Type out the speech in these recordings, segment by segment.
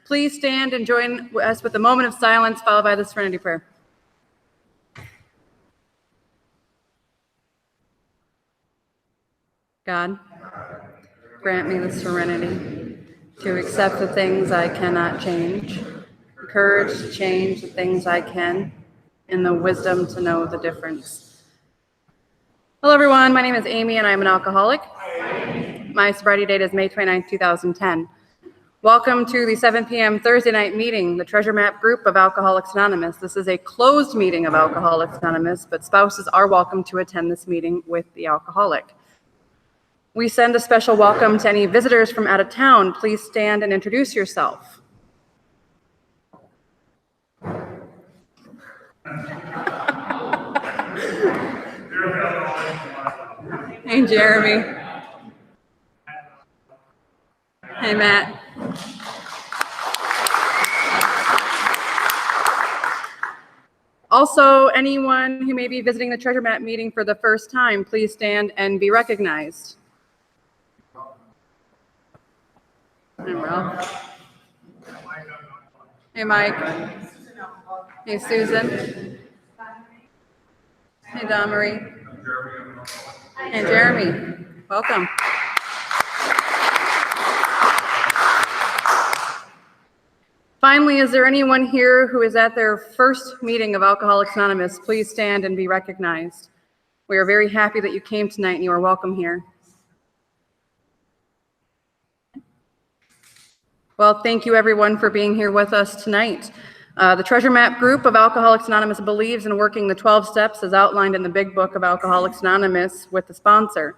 Please stand and join us with a moment of silence followed by the Serenity Prayer. God, grant me the serenity to accept the things I cannot change, the courage to change the things I can, and the wisdom to know the difference. Hello, everyone. My name is Amy, and I'm an alcoholic. My sobriety date is May 29, 2010. Welcome to the 7 p.m. Thursday night meeting, the Treasure Map group of Alcoholics Anonymous. This is a closed meeting of Alcoholics Anonymous, but spouses are welcome to attend this meeting with the alcoholic. We send a special welcome to any visitors from out of town. Please stand and introduce yourself. Hey, Jeremy. Hey, Matt. Also, anyone who may be visiting the Treasure Map meeting for the first time, please stand and be recognized. Hey, Ralph. Hey, Mike. Hey, Susan. Hey, Damarie. Hey, Jeremy. Welcome. Finally, is there anyone here who is at their first meeting of Alcoholics Anonymous? Please stand and be recognized. We are very happy that you came tonight and you are welcome here. Well, thank you everyone for being here with us tonight. The Treasure Map group of Alcoholics Anonymous believes in working the 12 steps as outlined in the Big Book of Alcoholics Anonymous with the sponsor.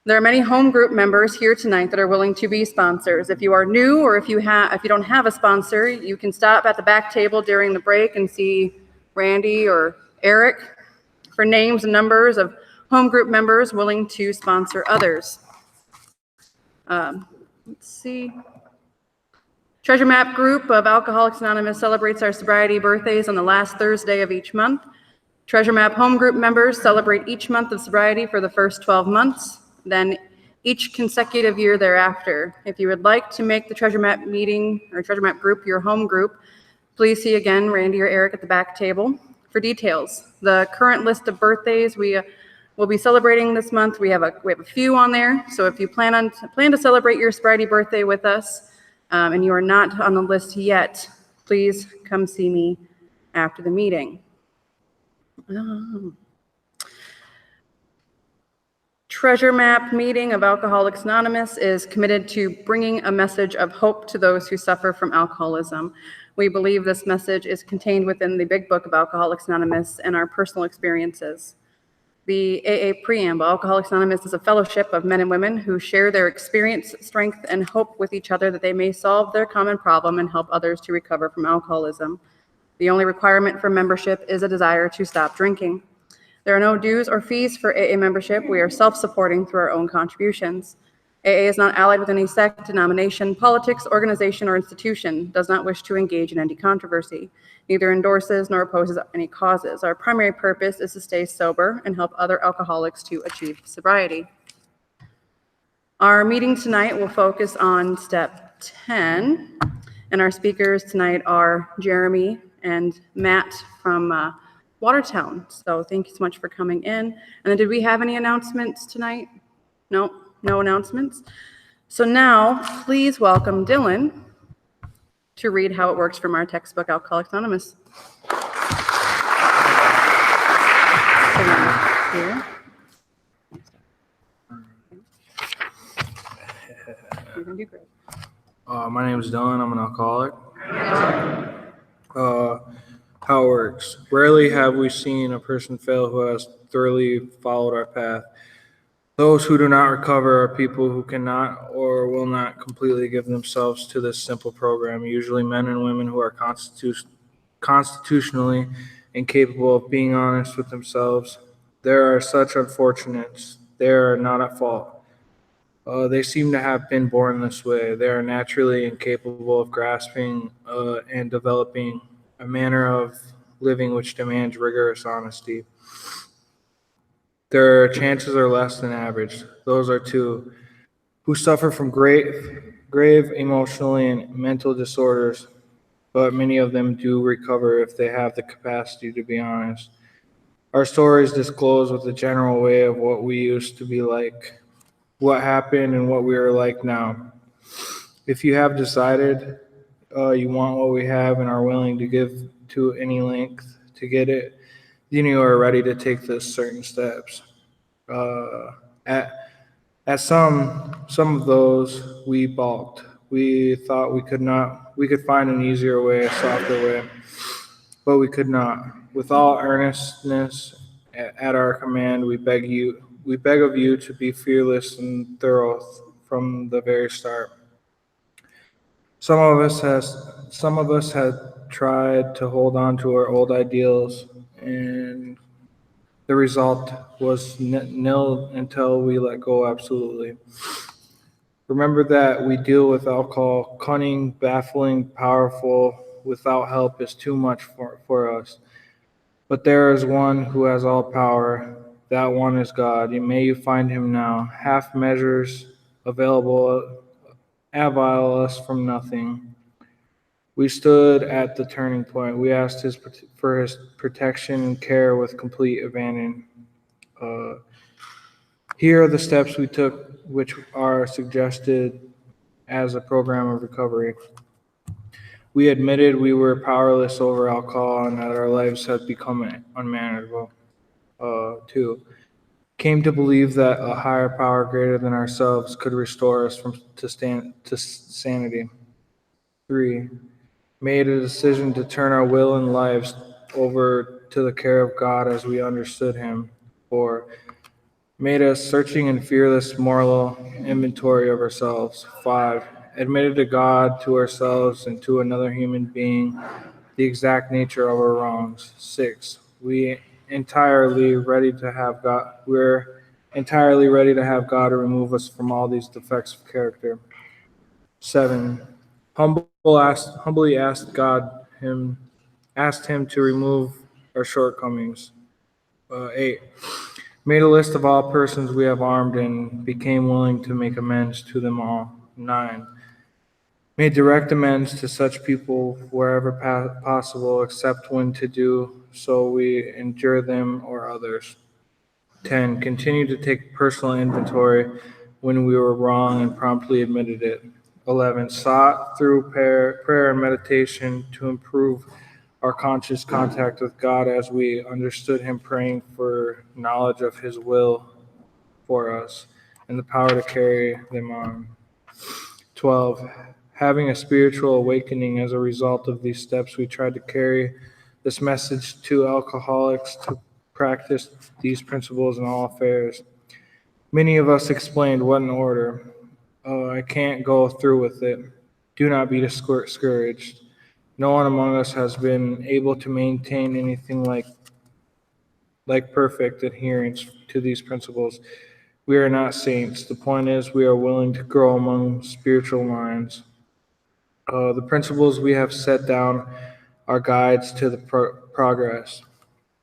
There are many home group members here tonight that are willing to be sponsors. If you are new or if you don't have a sponsor, you can stop at the back table during the break and see Randy or Eric for names and numbers of home group members willing to sponsor others. Let's see. Treasure Map group of Alcoholics Anonymous celebrates our sobriety birthdays on the last Thursday of each month. Treasure Map home group members celebrate each month of sobriety for the first 12 months, then each consecutive year thereafter. If you would like to make the Treasure Map meeting or Treasure Map group your home group, please see again Randy or Eric at the back table for details. The current list of birthdays we will be celebrating this month, we have a few on there. So if you plan to celebrate your sobriety birthday with us, and you are not on the list yet, please come see me after the meeting. Treasure Map meeting of Alcoholics Anonymous is committed to bringing a message of hope to those who suffer from alcoholism. We believe this message is contained within the Big Book of Alcoholics Anonymous and our personal experiences. The AA Preamble, Alcoholics Anonymous is a fellowship of men and women who share their experience, strength, and hope with each other that they may solve their common problem and help others to recover from alcoholism. The only requirement for membership is a desire to stop drinking. There are no dues or fees for AA membership. We are self-supporting through our own contributions. AA is not allied with any sect, denomination, politics, organization, or institution, does not wish to engage in any controversy, neither endorses nor opposes any causes. Our primary purpose is to stay sober and help other alcoholics to achieve sobriety. Our meeting tonight will focus on step 10, and our speakers tonight are Jeremy and Matt from Watertown. So thank you so much for coming in. And then did we have any announcements tonight? No announcements. So now please welcome Dylan to read how it works from our textbook, Alcoholics Anonymous. Here. You're gonna do great. My name is Dylan. I'm an alcoholic. How it works. Rarely have we seen a person fail who has thoroughly followed our path. Those who do not recover are people who cannot or will not completely give themselves to this simple program, usually men and women who are constitutionally incapable of being honest with themselves. There are such unfortunates. They are not at fault. They seem to have been born this way. They are naturally incapable of grasping and developing a manner of living which demands rigorous honesty. Their chances are less than average. Those are two. who suffer from grave emotional and mental disorders, but many of them do recover if they have the capacity to be honest. Our stories disclose with a general way of what we used to be like, what happened, and what we are like now. If you have decided you want what we have and are willing to give to any length to get it, then you are ready to take those certain steps. At some of those we balked. We thought we could find an easier way, a softer way, but we could not. With all earnestness at our command, we beg of you to be fearless and thorough from the very start. Some of us had tried to hold on to our old ideals, and the result was nil until we let go absolutely. Remember that we deal with alcohol, cunning, baffling, powerful. Without help is too much for us. But there is one who has all power. That one is God. And may you find him now. Half measures available avile us from nothing. We stood at the turning point. We asked for his protection and care with complete abandon. Here are the steps we took, which are suggested as a program of recovery. We admitted we were powerless over alcohol and that our lives had become unmanageable. 2. Came to believe that a higher power greater than ourselves could restore us to sanity. 3. Made a decision to turn our will and lives over to the care of God as we understood him. 4. Made a searching and fearless moral inventory of ourselves. 5. Admitted to God, to ourselves, and to another human being the exact nature of our wrongs. 6. We're entirely ready to have God remove us from all these defects of character. 7. Humbly asked him to remove our shortcomings. 8. Made a list of all persons we have harmed and became willing to make amends to them all. 9. Made direct amends to such people wherever possible, except when to do so we injure them or others. 10. Continued to take personal inventory when we were wrong and promptly admitted it. 11. Sought through prayer and meditation to improve our conscious contact with God as we understood him, praying for knowledge of his will for us and the power to carry them on. 12. Having a spiritual awakening as a result of these steps, we tried to carry this message to alcoholics to practice these principles in all affairs. Many of us explained what in order. I can't go through with it. Do not be discouraged. No one among us has been able to maintain anything like perfect adherence to these principles. We are not saints. The point is, we are willing to grow among spiritual minds. The principles we have set down are guides to the progress.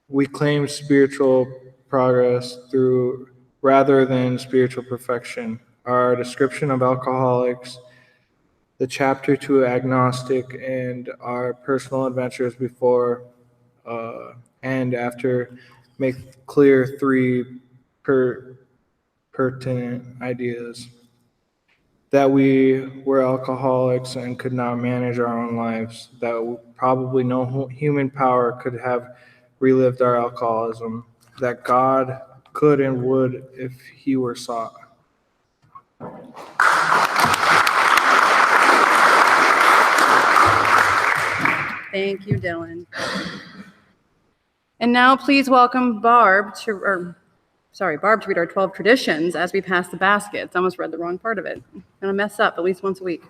We claim spiritual progress through rather than spiritual perfection. Our description of alcoholics, the chapter to agnostic, and our personal adventures before and after make clear 3 pertinent ideas. That we were alcoholics and could not manage our own lives, that probably no human power could have relived our alcoholism, that God could and would if he were sought. Thank you, Dylan. And now please welcome Barb to read our 12 traditions as we pass the baskets. I almost read the wrong part of it. I'm gonna mess up at least once a week.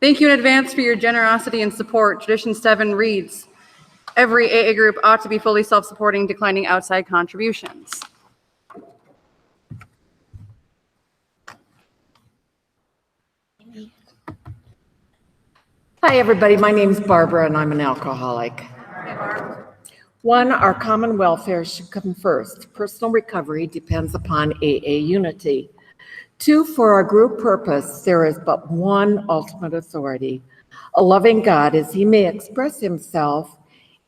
Thank you in advance for your generosity and support. Tradition 7 reads, every AA group ought to be fully self-supporting, declining outside contributions. Hi, everybody. My name is Barbara, and I'm an alcoholic. 1, our common welfare should come first. Personal recovery depends upon AA unity. 2, for our group purpose, there is but one ultimate authority, a loving God as he may express himself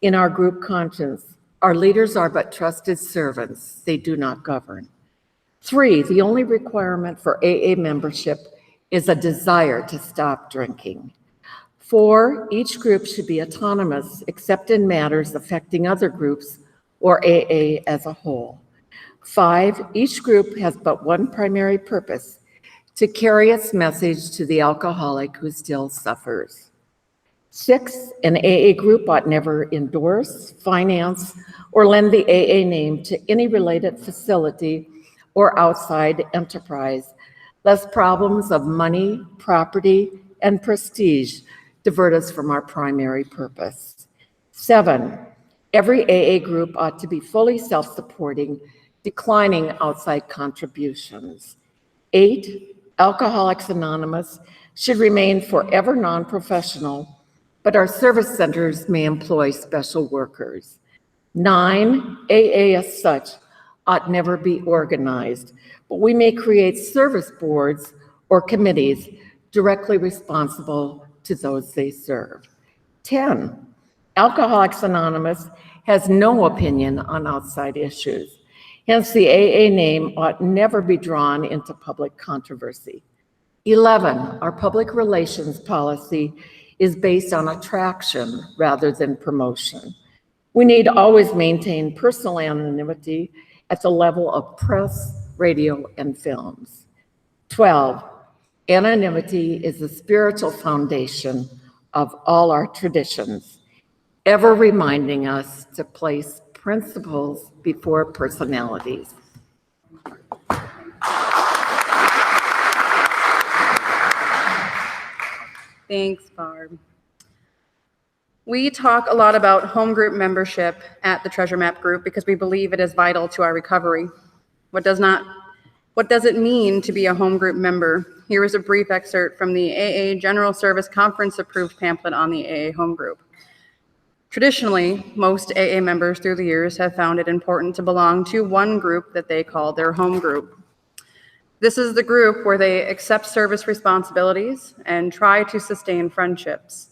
in our group conscience. Our leaders are but trusted servants. They do not govern. 3, the only requirement for AA membership is a desire to stop drinking. 4, each group should be autonomous except in matters affecting other groups or AA as a whole. 5, each group has but one primary purpose, to carry its message to the alcoholic who still suffers. 6, an AA group ought never endorse, finance, or lend the AA name to any related facility or outside enterprise, lest problems of money, property, and prestige divert us from our primary purpose. 7, every AA group ought to be fully self-supporting, declining outside contributions. 8, Alcoholics Anonymous should remain forever non-professional, but our service centers may employ special workers. 9, AA as such ought never be organized, but we may create service boards or committees directly responsible to those they serve. 10, Alcoholics Anonymous has no opinion on outside issues. Hence, the AA name ought never be drawn into public controversy. 11, our public relations policy is based on attraction rather than promotion. We need always maintain personal anonymity at the level of press, radio, and films. 12, anonymity is the spiritual foundation of all our traditions, ever reminding us to place principles before personalities. Thanks, Barb. We talk a lot about home group membership at the Treasure Map Group because we believe it is vital to our recovery. What does it mean to be a home group member? Here is a brief excerpt from the AA General Service Conference approved pamphlet on the AA home group. Traditionally, most AA members through the years have found it important to belong to one group that they call their home group. This is the group where they accept service responsibilities and try to sustain friendships.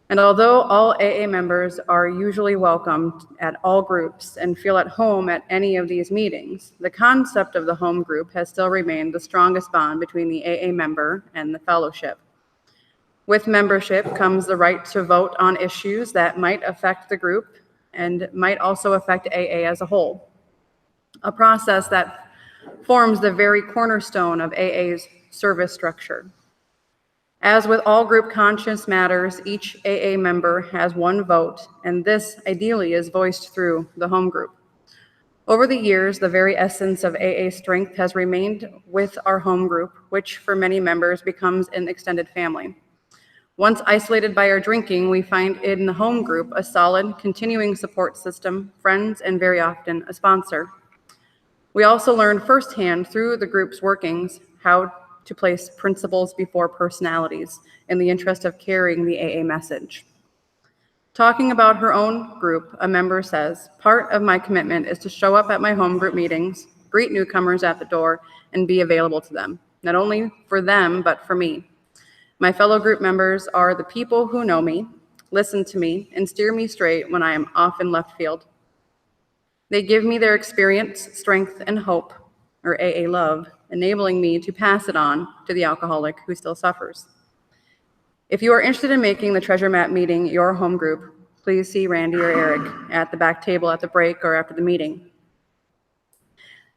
And although all AA members are usually welcomed at all groups and feel at home at any of these meetings, the concept of the home group has still remained the strongest bond between the AA member and the fellowship. With membership comes the right to vote on issues that might affect the group and might also affect AA as a whole, a process that forms the very cornerstone of AA's service structure. As with all group conscience matters, each AA member has one vote, and this ideally is voiced through the home group. Over the years, the very essence of AA strength has remained with our home group, which for many members becomes an extended family. Once isolated by our drinking, we find in the home group a solid, continuing support system, friends, and very often a sponsor. We also learned firsthand through the group's workings how to place principles before personalities in the interest of carrying the AA message. Talking about her own group, a member says, "Part of my commitment is to show up at my home group meetings, greet newcomers at the door, and be available to them, not only for them, but for me. My fellow group members are the people who know me, listen to me, and steer me straight when I am off in left field. They give me their experience, strength, and hope, or AA love, enabling me to pass it on to the alcoholic who still suffers." If you are interested in making the Treasure Map meeting your home group, please see Randy or Eric at the back table at the break or after the meeting.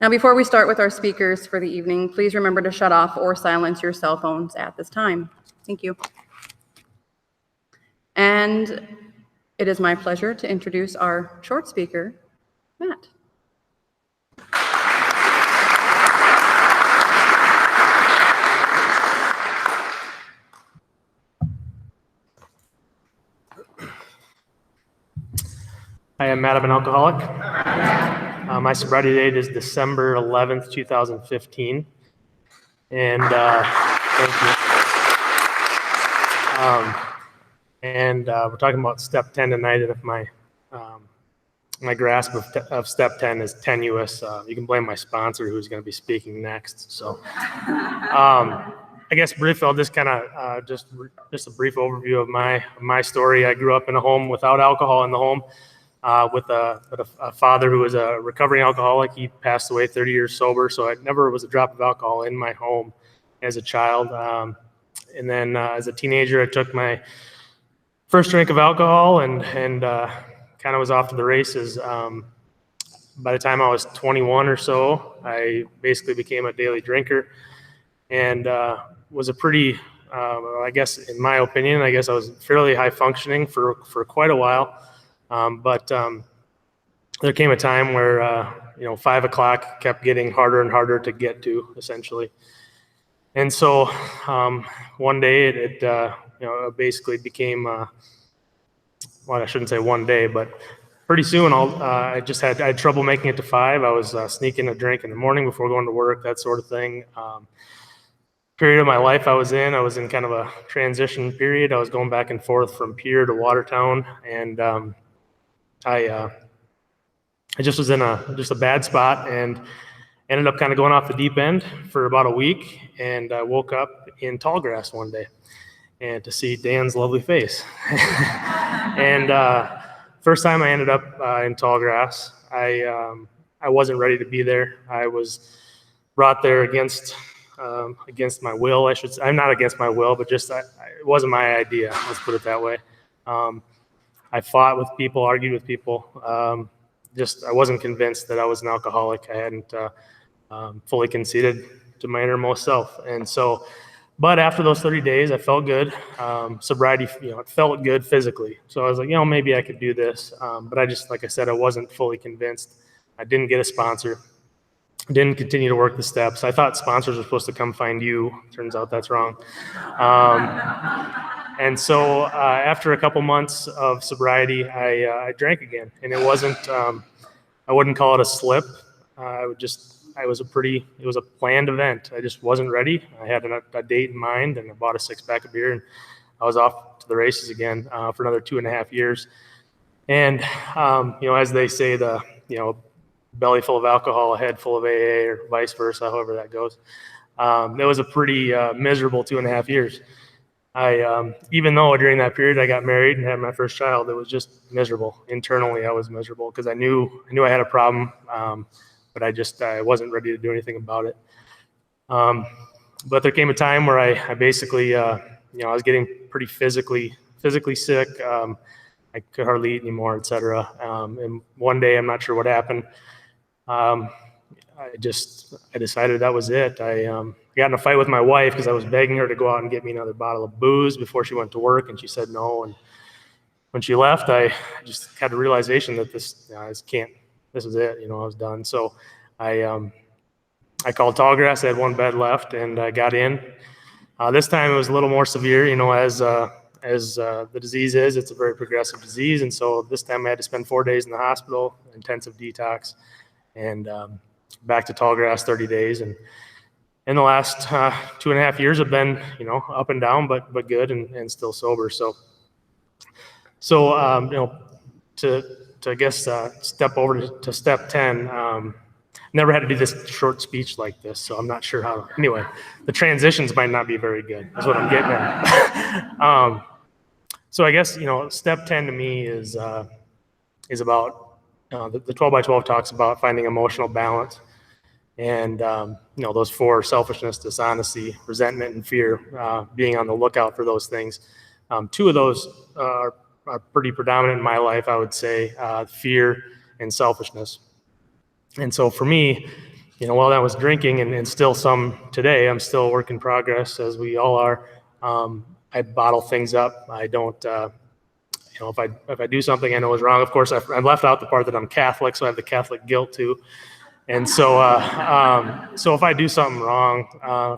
Now, before we start with our speakers for the evening, please remember to shut off or silence your cell phones at this time. Thank you. And it is my pleasure to introduce our short speaker, Matt. I am Matt. I'm an alcoholic. My sobriety date is December 11th, 2015. And thank you. We're talking about step 10 tonight, and if my my grasp of step 10 is tenuous. You can blame my sponsor, who's going to be speaking next. So, I guess briefly, I'll just kind of just a brief overview of my story. I grew up in a home without alcohol in the home, with a father who was a recovering alcoholic. He passed away 30 years sober, so I never was a drop of alcohol in my home as a child. And then as a teenager, I took my first drink of alcohol and kind of was off to the races. By the time I was 21 or so, I basically became a daily drinker, and was a pretty, I guess, in my opinion, I guess I was fairly high functioning for quite a while. But there came a time where, 5 o'clock kept getting harder and harder to get to, essentially. And so one day it basically became, well, I shouldn't say one day, but pretty soon I had trouble making it to 5. I was sneaking a drink in the morning before going to work, that sort of thing. Period of my life I was in kind of a transition period. I was going back and forth from Pierre to Watertown, and I just was in a bad spot and ended up kind of going off the deep end for about a week. And I woke up in Tallgrass one day and to see Dan's lovely face. And first time I ended up in Tallgrass, I wasn't ready to be there. I was brought there against my will. I should say, I'm not against my will, but just it wasn't my idea. Let's put it that way. I fought with people, argued with people. I wasn't convinced that I was an alcoholic. I hadn't fully conceded to my innermost self. And so, but after those 30 days, I felt good. Sobriety, it felt good physically. So I was like, maybe I could do this. But like I said, I wasn't fully convinced. I didn't get a sponsor. Didn't continue to work the steps. I thought sponsors were supposed to come find you. Turns out that's wrong. And so after a couple months of sobriety, I drank again. And it wasn't, I wouldn't call it a slip. It was a planned event. I just wasn't ready. I had a date in mind, and I bought a 6-pack of beer, and I was off to the races again for another 2.5 years. And, as they say, belly full of alcohol, a head full of AA, or vice versa, however that goes. It was a pretty miserable 2.5 years. Even though during that period I got married and had my first child, it was just miserable. Internally, I was miserable because I knew I had a problem, but I wasn't ready to do anything about it. But there came a time where I basically, I was getting pretty physically sick. I could hardly eat anymore, et cetera. And one day, I'm not sure what happened. I decided that was it. I got in a fight with my wife because I was begging her to go out and get me another bottle of booze before she went to work, and she said no. And when she left, I just had the realization that this is it. I was done. So I called Tallgrass. I had one bed left, and I got in. This time it was a little more severe, as the disease is. It's a very progressive disease, and so this time I had to spend 4 days in the hospital, intensive detox, and back to Tallgrass 30 days. And in the last 2.5 years have been, up and down, but good and still sober. So to I guess step over to step 10. Never had to do this short speech like this, so I'm not sure how. Anyway, the transitions might not be very good. That's what I'm getting at. So I guess step 10 to me is about the 12 by 12 talks about finding emotional balance, and those 4: selfishness, dishonesty, resentment, and fear. Being on the lookout for those things. 2 of those are pretty predominant in my life, I would say, fear and selfishness. And so for me, while I was drinking and still some today, I'm still a work in progress, as we all are. I bottle things up. I don't, if I do something I know is wrong, of course, I've left out the part that I'm Catholic, so I have the Catholic guilt too. And so, so if I do something wrong,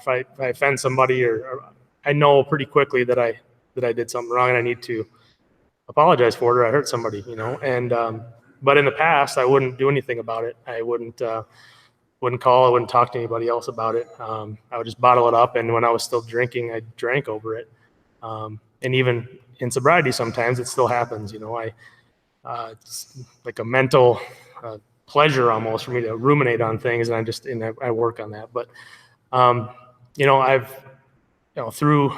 if I offend somebody, or I know pretty quickly that I did something wrong and I need to apologize for it, or I hurt somebody, and, but in the past, I wouldn't do anything about it. I wouldn't call, I wouldn't talk to anybody else about it. I would just bottle it up. And when I was still drinking, I drank over it. And even in sobriety, sometimes it still happens. it's like a mental pleasure almost for me to ruminate on things, and I work on that. But I've through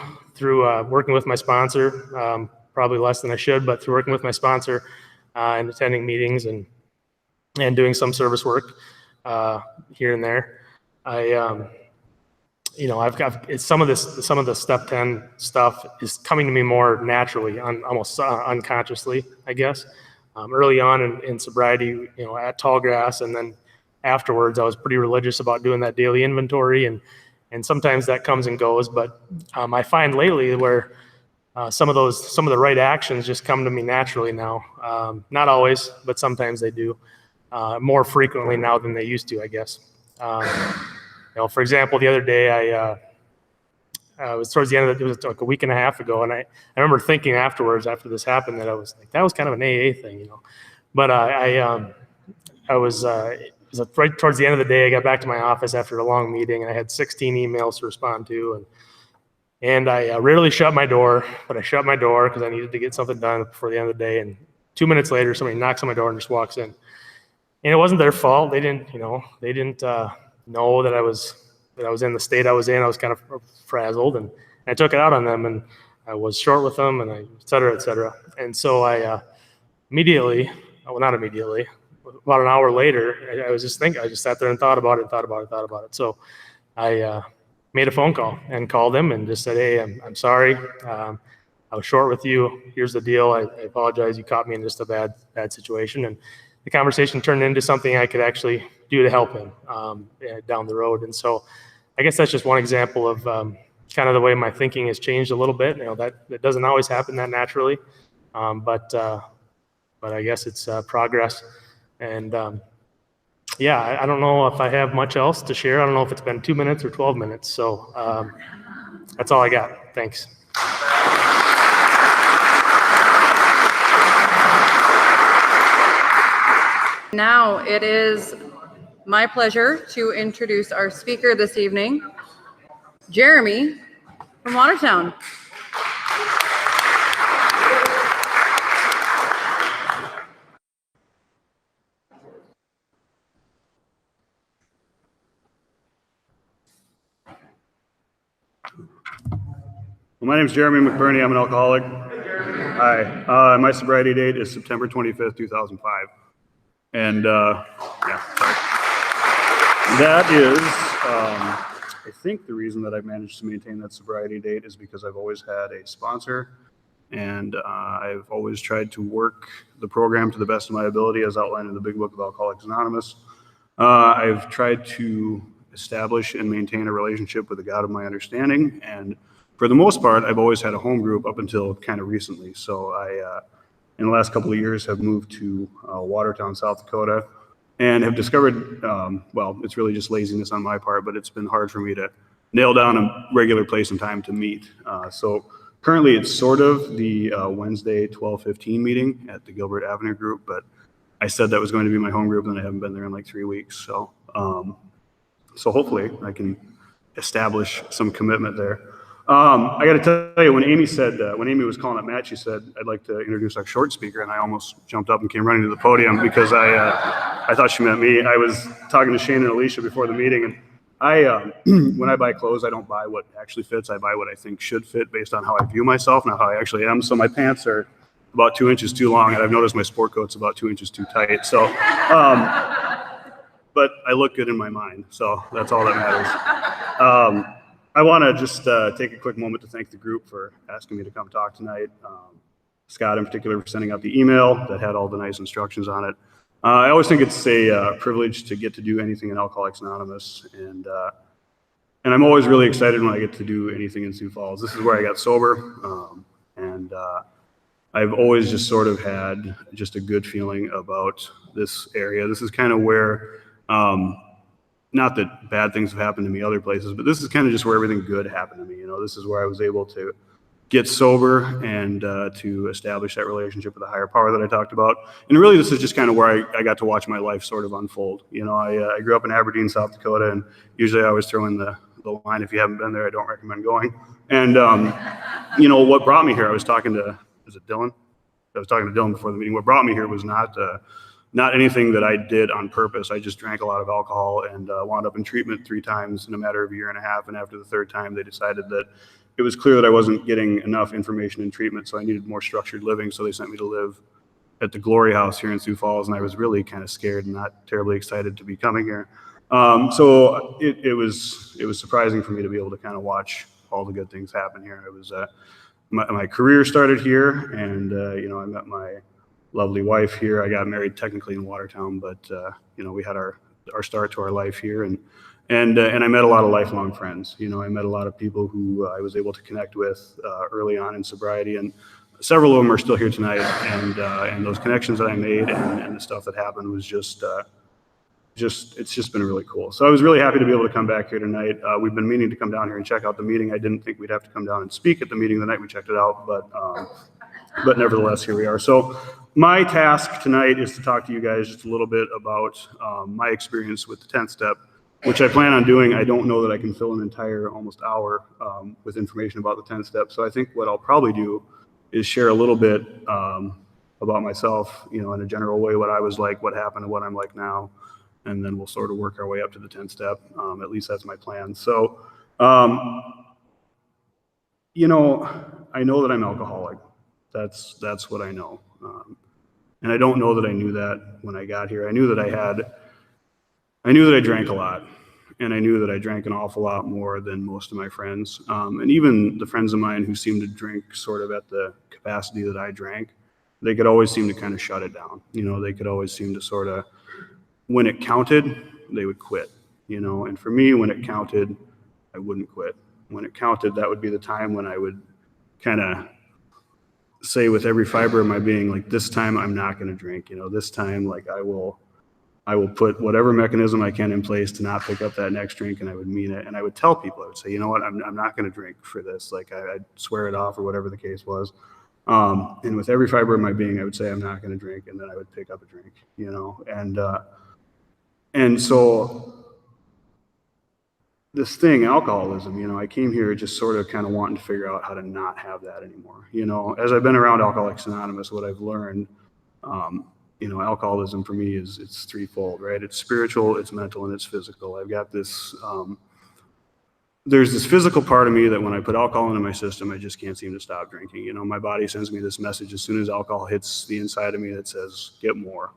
working with my sponsor, probably less than I should, but through working with my sponsor and attending meetings and doing some service work here and there, I've got some of the step 10 stuff is coming to me more naturally, almost unconsciously, I guess. Early on in sobriety, at Tallgrass, and then afterwards, I was pretty religious about doing that daily inventory, and sometimes that comes and goes. But I find lately where some of the right actions just come to me naturally now. Not always, but sometimes they do. More frequently now than they used to, I guess. For example, the other day I was towards the end of it was like a week and a half ago, and I remember thinking afterwards, after this happened, that I was like, that was kind of an AA thing, But it was right towards the end of the day. I got back to my office after a long meeting, and I had 16 emails to respond to, and I rarely shut my door, but I shut my door because I needed to get something done before the end of the day. And 2 minutes later, somebody knocks on my door and just walks in, and it wasn't their fault. They didn't know that I was in the state I was in. I was kind of frazzled, and I took it out on them, and I was short with them, and et cetera, et cetera. And so I not immediately, about an hour later, I just sat there and thought about it. So I made a phone call and called him and just said, hey, I'm sorry. I was short with you. Here's the deal. I apologize. You caught me in just a bad situation. And the conversation turned into something I could actually do to help him down the road. And so I guess that's just one example of kind of the way my thinking has changed a little bit. That doesn't always happen that naturally, but I guess it's progress. And I don't know if I have much else to share. I don't know if it's been 2 minutes or 12 minutes. So that's all I got. Thanks. Now it is my pleasure to introduce our speaker this evening, Jeremy from Watertown. Well, my name is Jeremy McBurney. I'm an alcoholic. Hi. My sobriety date is September 25th, 2005. And that is, I think the reason that I've managed to maintain that sobriety date is because I've always had a sponsor, and I've always tried to work the program to the best of my ability as outlined in the Big Book of Alcoholics Anonymous. I've tried to establish and maintain a relationship with the God of my understanding, and for the most part, I've always had a home group up until kind of recently. So I, in the last couple of years, have moved to Watertown, South Dakota, and have discovered, it's really just laziness on my part, but it's been hard for me to nail down a regular place and time to meet. So currently it's sort of the Wednesday 12:15 meeting at the Gilbert Avenue group, but I said that was going to be my home group, and I haven't been there in like 3 weeks. So, so hopefully I can establish some commitment there. I got to tell you, when Amy was calling up Matt, she said, I'd like to introduce our short speaker, and I almost jumped up and came running to the podium because I thought she meant me. I was talking to Shane and Alicia before the meeting, and when I buy clothes, I don't buy what actually fits. I buy what I think should fit based on how I view myself, not how I actually am. So my pants are about 2 inches too long, and I've noticed my sport coat's about 2 inches too tight. So, but I look good in my mind, so that's all that matters. I want to just take a quick moment to thank the group for asking me to come talk tonight. Scott in particular for sending out the email that had all the nice instructions on it. I always think it's a privilege to get to do anything in Alcoholics Anonymous, and I'm always really excited when I get to do anything in Sioux Falls. This is where I got sober, and I've always just sort of had just a good feeling about this area. This is kind of where not that bad things have happened to me other places, but this is kind of just where everything good happened to me. This is where I was able to get sober and to establish that relationship with a higher power that I talked about. And really, this is just kind of where I got to watch my life sort of unfold. I grew up in Aberdeen, South Dakota, and usually I always throw in the line, if you haven't been there, I don't recommend going. And, what brought me here, I was talking to, is it Dylan? I was talking to Dylan before the meeting. What brought me here was not anything that I did on purpose. I just drank a lot of alcohol and wound up in treatment 3 times in a matter of a year and a half. And after the 3rd time, they decided that it was clear that I wasn't getting enough information in treatment, so I needed more structured living. So they sent me to live at the Glory House here in Sioux Falls, and I was really kind of scared and not terribly excited to be coming here. So it was surprising for me to be able to kind of watch all the good things happen here. It was my career started here, and I met my lovely wife here. I got married technically in Watertown, but we had our start to our life here, and I met a lot of lifelong friends. I met a lot of people who I was able to connect with early on in sobriety, and several of them are still here tonight. And those connections that I made and the stuff that happened was it's just been really cool. So I was really happy to be able to come back here tonight. We've been meaning to come down here and check out the meeting. I didn't think we'd have to come down and speak at the meeting the night we checked it out, but nevertheless, here we are. So my task tonight is to talk to you guys just a little bit about my experience with the 10th step, which I plan on doing. I don't know that I can fill an entire almost hour with information about the 10th step. So I think what I'll probably do is share a little bit about myself, in a general way, what I was like, what happened, and what I'm like now. And then we'll sort of work our way up to the 10th step. At least that's my plan. So, I know that I'm alcoholic. That's what I know. And I don't know that I knew that when I got here. I knew that I drank a lot, and I knew that I drank an awful lot more than most of my friends. And even the friends of mine who seemed to drink sort of at the capacity that I drank, they could always seem to kind of shut it down. They could always seem to sort of, when it counted, they would quit, and for me, when it counted, I wouldn't quit. When it counted, that would be the time when I would kind of say with every fiber of my being, like, this time I'm not going to drink, this time, like, I will put whatever mechanism I can in place to not pick up that next drink, and I would mean it. And I would tell people, I would say, you know what, I'm not going to drink for this. Like, I'd swear it off or whatever the case was. And with every fiber of my being, I would say, I'm not going to drink. And then I would pick up a drink, and so this thing, alcoholism, I came here just sort of kind of wanting to figure out how to not have that anymore. As I've been around Alcoholics Anonymous, what I've learned, alcoholism for me it's threefold, right? It's spiritual, it's mental, and it's physical. I've got this, there's this physical part of me that when I put alcohol into my system, I just can't seem to stop drinking. My body sends me this message as soon as alcohol hits the inside of me that says, get more,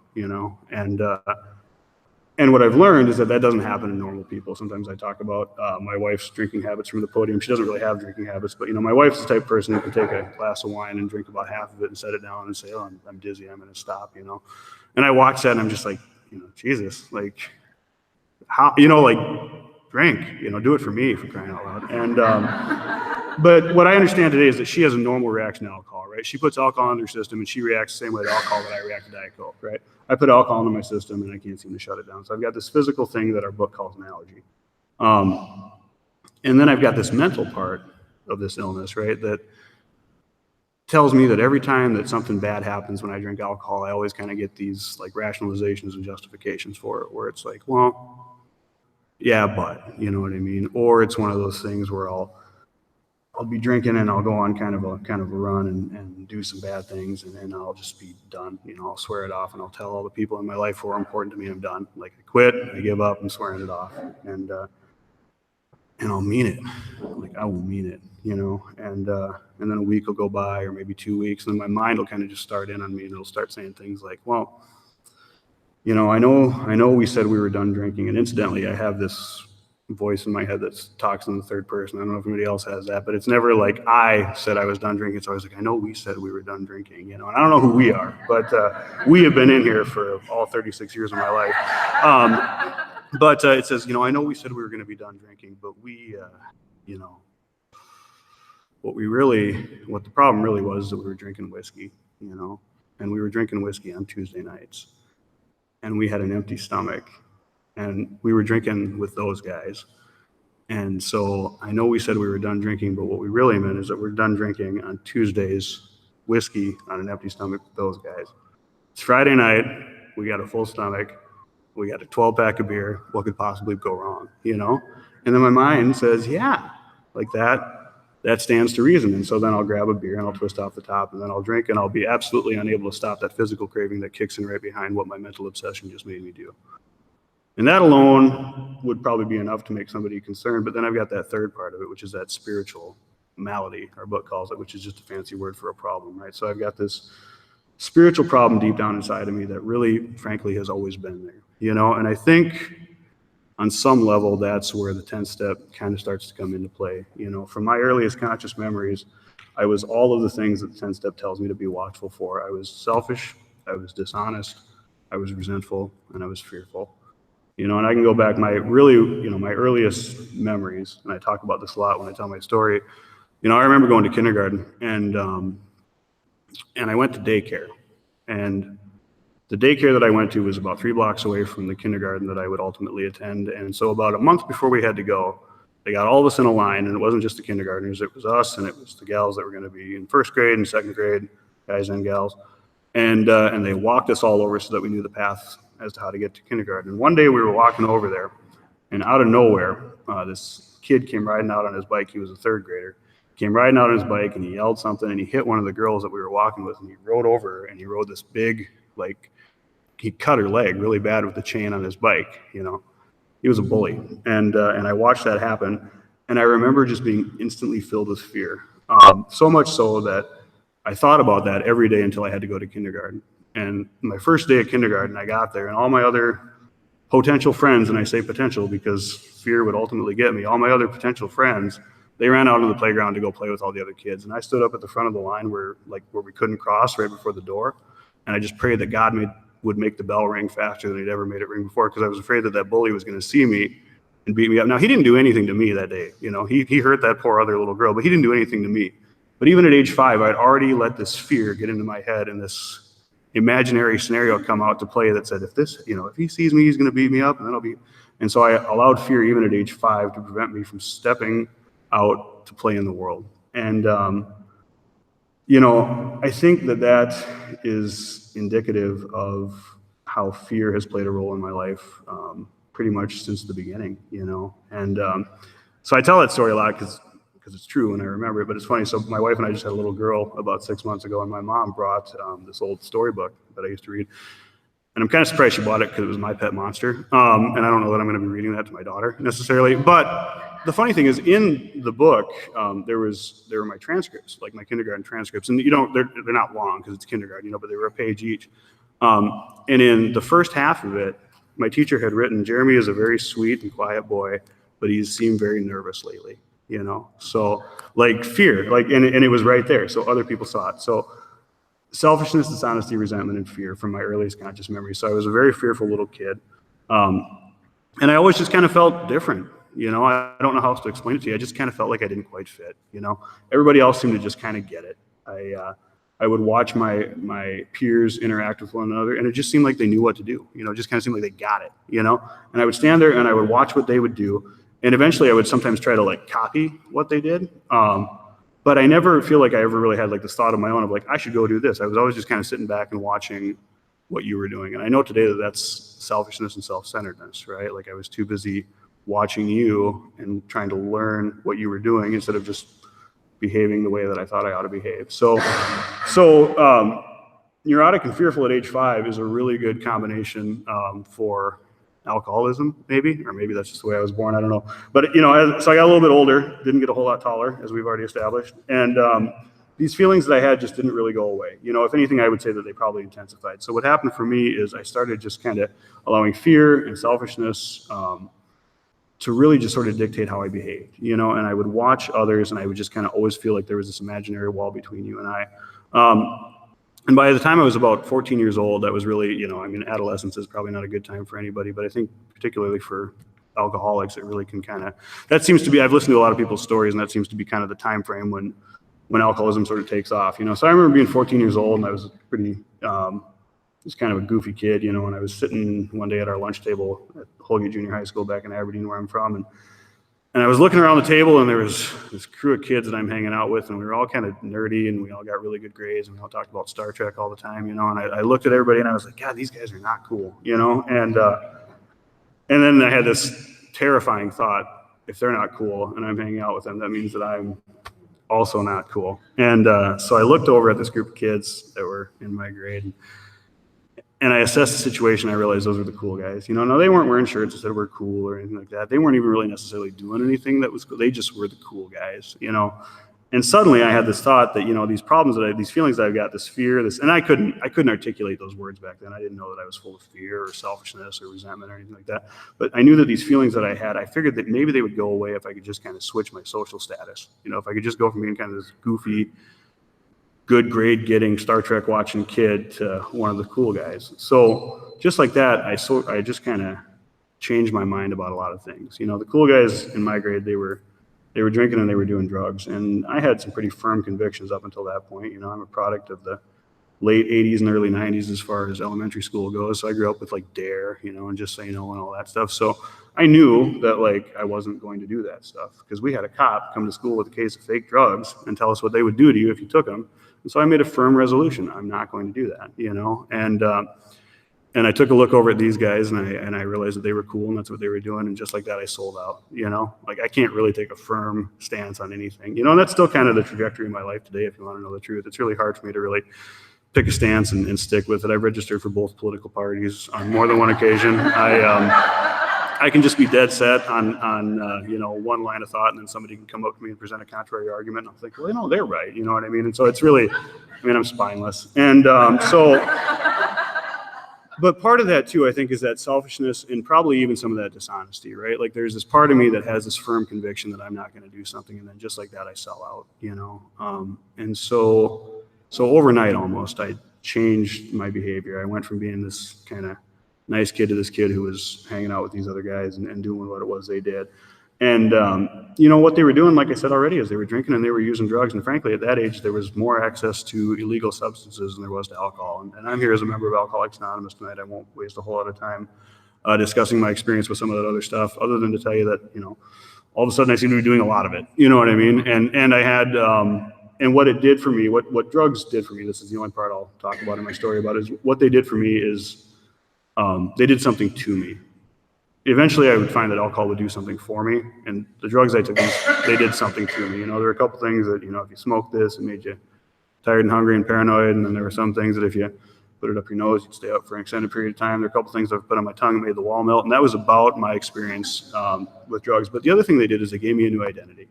and what I've learned is that doesn't happen in normal people. Sometimes I talk about my wife's drinking habits from the podium. She doesn't really have drinking habits, but my wife's the type of person who can take a glass of wine and drink about half of it and set it down and say, oh, I'm dizzy, I'm going to stop, And I watch that and I'm just like, Jesus, like, how, like, drink, do it for me, for crying out loud. And but what I understand today is that she has a normal reaction to alcohol, right? She puts alcohol in her system and she reacts the same way to alcohol that I react to Diet Coke, right? I put alcohol into my system and I can't seem to shut it down. So I've got this physical thing that our book calls an allergy. And then I've got this mental part of this illness, right? That tells me that every time that something bad happens when I drink alcohol, I always kind of get these like rationalizations and justifications for it, where it's like, well, yeah, but, you know what I mean? Or it's one of those things where I'll be drinking and I'll go on kind of a run and do some bad things, and then I'll just be done. I'll swear it off and I'll tell all the people in my life who are important to me I'm done. Like, I quit, I give up, I'm swearing it off. And I'll mean it. Like, I will mean it, and then a week will go by, or maybe 2 weeks, and then my mind will kind of just start in on me, and it'll start saying things like, well, I know we said we were done drinking. And incidentally, I have this voice in my head that talks in the third person. I don't know if anybody else has that, but it's never like I said I was done drinking. It's always like, I know we said we were done drinking, and I don't know who we are, but we have been in here for all 36 years of my life. But it says, I know we said we were going to be done drinking, but we, what the problem really was that we were drinking whiskey, and we were drinking whiskey on Tuesday nights, and we had an empty stomach. And we were drinking with those guys. And so I know we said we were done drinking, but what we really meant is that we're done drinking on Tuesdays, whiskey on an empty stomach with those guys. It's Friday night, we got a full stomach, we got a 12-pack of beer, what could possibly go wrong, And then my mind says, yeah, like that that stands to reason. And so then I'll grab a beer and I'll twist off the top and then I'll drink and I'll be absolutely unable to stop that physical craving that kicks in right behind what my mental obsession just made me do. And that alone would probably be enough to make somebody concerned. But then I've got that third part of it, which is that spiritual malady, our book calls it, which is just a fancy word for a problem, right? So I've got this spiritual problem deep down inside of me that really, frankly, has always been there, you know? And I think on some level, that's where the 10th step kind of starts to come into play. You know, from my earliest conscious memories, I was all of the things that the 10th step tells me to be watchful for. I was selfish, I was dishonest, I was resentful, and I was fearful. You know, and I can go back my earliest memories, and I talk about this a lot when I tell my story. You know, I remember going to kindergarten, and I went to daycare, and the daycare that I went to was about 3 blocks away from the kindergarten that I would ultimately attend. And so about a month before we had to go, they got all of us in a line, and it wasn't just the kindergartners, it was us, and it was the gals that were going to be in 1st grade and 2nd grade, guys and gals. And they walked us all over so that we knew the path as to how to get to kindergarten. And one day we were walking over there, and out of nowhere, this kid came riding out on his bike. He was a 3rd grader. Came riding out on his bike, and he yelled something, and he hit one of the girls that we were walking with, and he rode over her, and he rode this big, like, he cut her leg really bad with the chain on his bike, you know. He was a bully. And I watched that happen, and I remember just being instantly filled with fear. So much so that I thought about that every day until I had to go to kindergarten. And my first day at kindergarten, I got there, and all my other potential friends, and I say potential because fear would ultimately get me, all my other potential friends, they ran out on the playground to go play with all the other kids. And I stood up at the front of the line where we couldn't cross right before the door. And I just prayed that God would make the bell ring faster than he'd ever made it ring before, because I was afraid that that bully was going to see me and beat me up. Now, he didn't do anything to me that day. You know, he hurt that poor other little girl, but he didn't do anything to me. But even at age 5, I'd already let this fear get into my head and this imaginary scenario come out to play that said, if he sees me, he's going to beat me up, and then I'll be. And so I allowed fear even at age 5 to prevent me from stepping out to play in the world. And, you know, I think that is indicative of how fear has played a role in my life pretty much since the beginning, you know. And so I tell that story a lot because it's true and I remember it, but it's funny. So my wife and I just had a little girl about 6 months ago, and my mom brought this old storybook that I used to read. And I'm kind of surprised she bought it because it was my pet monster. And I don't know that I'm going to be reading that to my daughter necessarily. But the funny thing is, in the book, there were my transcripts, like my kindergarten transcripts. And they're not long because it's kindergarten, but they were a page each. And in the first half of it, my teacher had written, Jeremy is a very sweet and quiet boy, but he's seemed very nervous lately, So like fear, and it was right there. So other people saw it. So selfishness, dishonesty, resentment, and fear from my earliest conscious memory. So I was a very fearful little kid. And I always just kind of felt different. I don't know how else to explain it to you. I just kind of felt like I didn't quite fit, Everybody else seemed to just kind of get it. I would watch my peers interact with one another, and it just seemed like they knew what to do. It just kind of seemed like they got it, And I would stand there and I would watch what they would do. And eventually I would sometimes try to copy what they did. But I never feel like I ever really had this thought of my own of I should go do this. I was always just kind of sitting back and watching what you were doing. And I know today that that's selfishness and self-centeredness, right? I was too busy watching you and trying to learn what you were doing instead of just behaving the way that I thought I ought to behave. So neurotic and fearful at age 5 is a really good combination for alcoholism, maybe, or maybe that's just the way I was born. I don't know. But, so I got a little bit older, didn't get a whole lot taller, as we've already established. And these feelings that I had just didn't really go away. If anything, I would say that they probably intensified. So what happened for me is I started just kind of allowing fear and selfishness to really just sort of dictate how I behaved, and I would watch others and I would just kind of always feel like there was this imaginary wall between you and I. And by the time I was about 14 years old, that was really, adolescence is probably not a good time for anybody, but I think particularly for alcoholics, it really can that seems to be, I've listened to a lot of people's stories, and that seems to be kind of the time frame when alcoholism sort of takes off, So I remember being 14 years old, and I was pretty, just kind of a goofy kid, and I was sitting one day at our lunch table at Holgate Junior High School back in Aberdeen, where I'm from, and I was looking around the table, and there was this crew of kids that I'm hanging out with, and we were all kind of nerdy, and we all got really good grades, and we all talked about Star Trek all the time, and I looked at everybody, and I was like, God, these guys are not cool, and then I had this terrifying thought, if they're not cool, and I'm hanging out with them, that means that I'm also not cool. And so I looked over at this group of kids that were in my grade, and I assessed the situation. I realized those were the cool guys. No, they weren't wearing shirts that said we're cool or anything like that. They weren't even really necessarily doing anything that was cool. They just were the cool guys, And suddenly I had this thought that, these problems these feelings that I've got, this fear, and I couldn't articulate those words back then. I didn't know that I was full of fear or selfishness or resentment or anything like that. But I knew that these feelings that I had, I figured that maybe they would go away if I could just kind of switch my social status. If I could just go from being kind of this goofy, good grade getting, Star Trek watching kid to one of the cool guys. So just like that, I just kind of changed my mind about a lot of things. The cool guys in my grade, they were drinking and they were doing drugs. And I had some pretty firm convictions up until that point. I'm a product of the late 80s and early 90s as far as elementary school goes. So I grew up with like DARE, and Just Say No and all that stuff. So I knew that I wasn't going to do that stuff because we had a cop come to school with a case of fake drugs and tell us what they would do to you if you took them. And so I made a firm resolution. I'm not going to do that, And I took a look over at these guys and I realized that they were cool and that's what they were doing. And just like that, I sold out, I can't really take a firm stance on anything, and that's still kind of the trajectory of my life today. If you want to know the truth, it's really hard for me to really pick a stance and stick with it. I've registered for both political parties on more than one occasion. I can just be dead set on one line of thought, and then somebody can come up to me and present a contrary argument, and I'll think, well, they're right, you know what I mean? And so it's really, I'm spineless. And but part of that too, I think, is that selfishness and probably even some of that dishonesty, right? Like there's this part of me that has this firm conviction that I'm not going to do something, and then just like that, I sell out, and so overnight almost, I changed my behavior. I went from being this kind of nice kid to this kid who was hanging out with these other guys and doing what it was they did. And, what they were doing, like I said already, is they were drinking and they were using drugs. And frankly, at that age, there was more access to illegal substances than there was to alcohol. And I'm here as a member of Alcoholics Anonymous tonight. I won't waste a whole lot of time discussing my experience with some of that other stuff, other than to tell you that, all of a sudden I seem to be doing a lot of it. You know what I mean? And I had, and what it did for me, what drugs did for me, this is the only part I'll talk about in my story about, is what they did for me is they did something to me. Eventually, I would find that alcohol would do something for me, and the drugs I took, they did something to me. There were a couple things that, if you smoked this, it made you tired and hungry and paranoid, and then there were some things that if you put it up your nose, you'd stay up for an extended period of time. There are a couple things I've put on my tongue that made the wall melt, and that was about my experience with drugs. But the other thing they did is they gave me a new identity.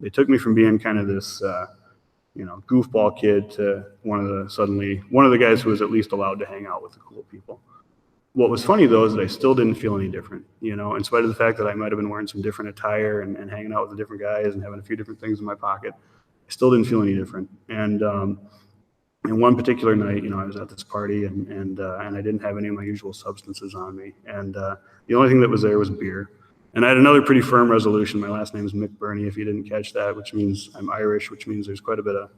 They took me from being kind of this, goofball kid to one of the guys who was at least allowed to hang out with the cool people. What was funny, though, is that I still didn't feel any different, in spite of the fact that I might have been wearing some different attire and hanging out with the different guys and having a few different things in my pocket. I still didn't feel any different. And one particular night, I was at this party and I didn't have any of my usual substances on me. And the only thing that was there was beer. And I had another pretty firm resolution. My last name is McBurney, if you didn't catch that, which means I'm Irish, which means there's quite a bit of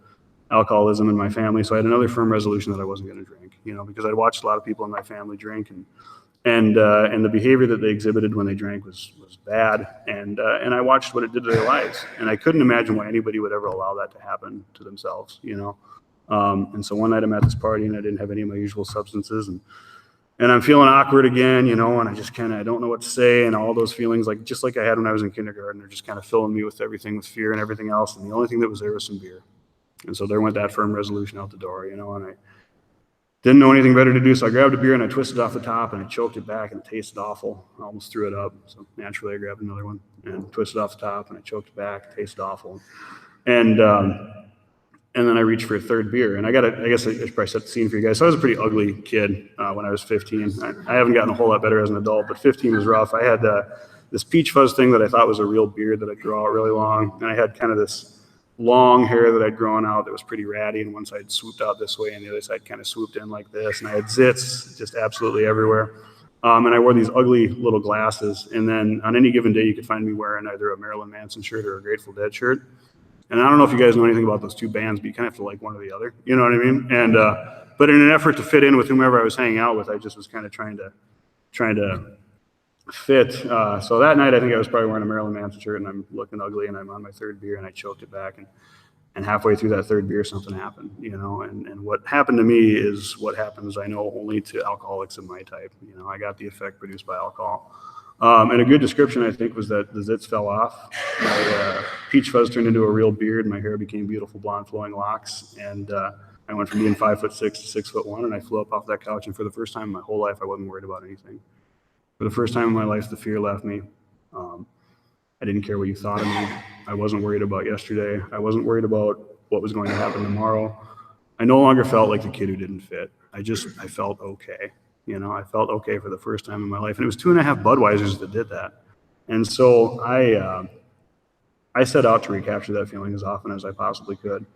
alcoholism in my family. So I had another firm resolution that I wasn't going to drink, because I'd watched a lot of people in my family drink, and the behavior that they exhibited when they drank was bad. And I watched what it did to their lives, and I couldn't imagine why anybody would ever allow that to happen to themselves, And so one night I'm at this party and I didn't have any of my usual substances, and I'm feeling awkward again, and I just I don't know what to say, and all those feelings, just like I had when I was in kindergarten, they're just kind of filling me with everything, with fear and everything else. And the only thing that was there was some beer. And so there went that firm resolution out the door, and I didn't know anything better to do. So I grabbed a beer and I twisted off the top and I choked it back and it tasted awful. I almost threw it up. So naturally I grabbed another one and twisted off the top and I choked it back. It tasted awful. And then I reached for a third beer, and I guess I should probably set the scene for you guys. So I was a pretty ugly kid when I was 15. I haven't gotten a whole lot better as an adult, but 15 was rough. I had this peach fuzz thing that I thought was a real beard that I grew out really long. And I had kind of this long hair that I'd grown out that was pretty ratty, and one side swooped out this way and the other side kind of swooped in like this, and I had zits just absolutely everywhere. And I wore these ugly little glasses, and then on any given day you could find me wearing either a Marilyn Manson shirt or a Grateful Dead shirt. And I don't know if you guys know anything about those two bands, but you kind of have to like one or the other, you know what I mean? And but in an effort to fit in with whomever I was hanging out with, I just was kind of trying to fit. So that night, I think I was probably wearing a Marilyn Manson shirt, and I'm looking ugly, and I'm on my third beer, and I choked it back, and halfway through that third beer, something happened, and what happened to me is what happens, I know, only to alcoholics of my type. I got the effect produced by alcohol. And a good description, I think, was that the zits fell off. My peach fuzz turned into a real beard. My hair became beautiful blonde flowing locks. And I went from being 5'6" to 6'1", and I flew up off that couch. And for the first time in my whole life, I wasn't worried about anything. For the first time in my life, the fear left me. I didn't care what you thought of me. I wasn't worried about yesterday. I wasn't worried about what was going to happen tomorrow. I no longer felt like the kid who didn't fit. I felt okay. You know, I felt okay for the first time in my life. And it was 2.5 Budweisers that did that. And so I set out to recapture that feeling as often as I possibly could.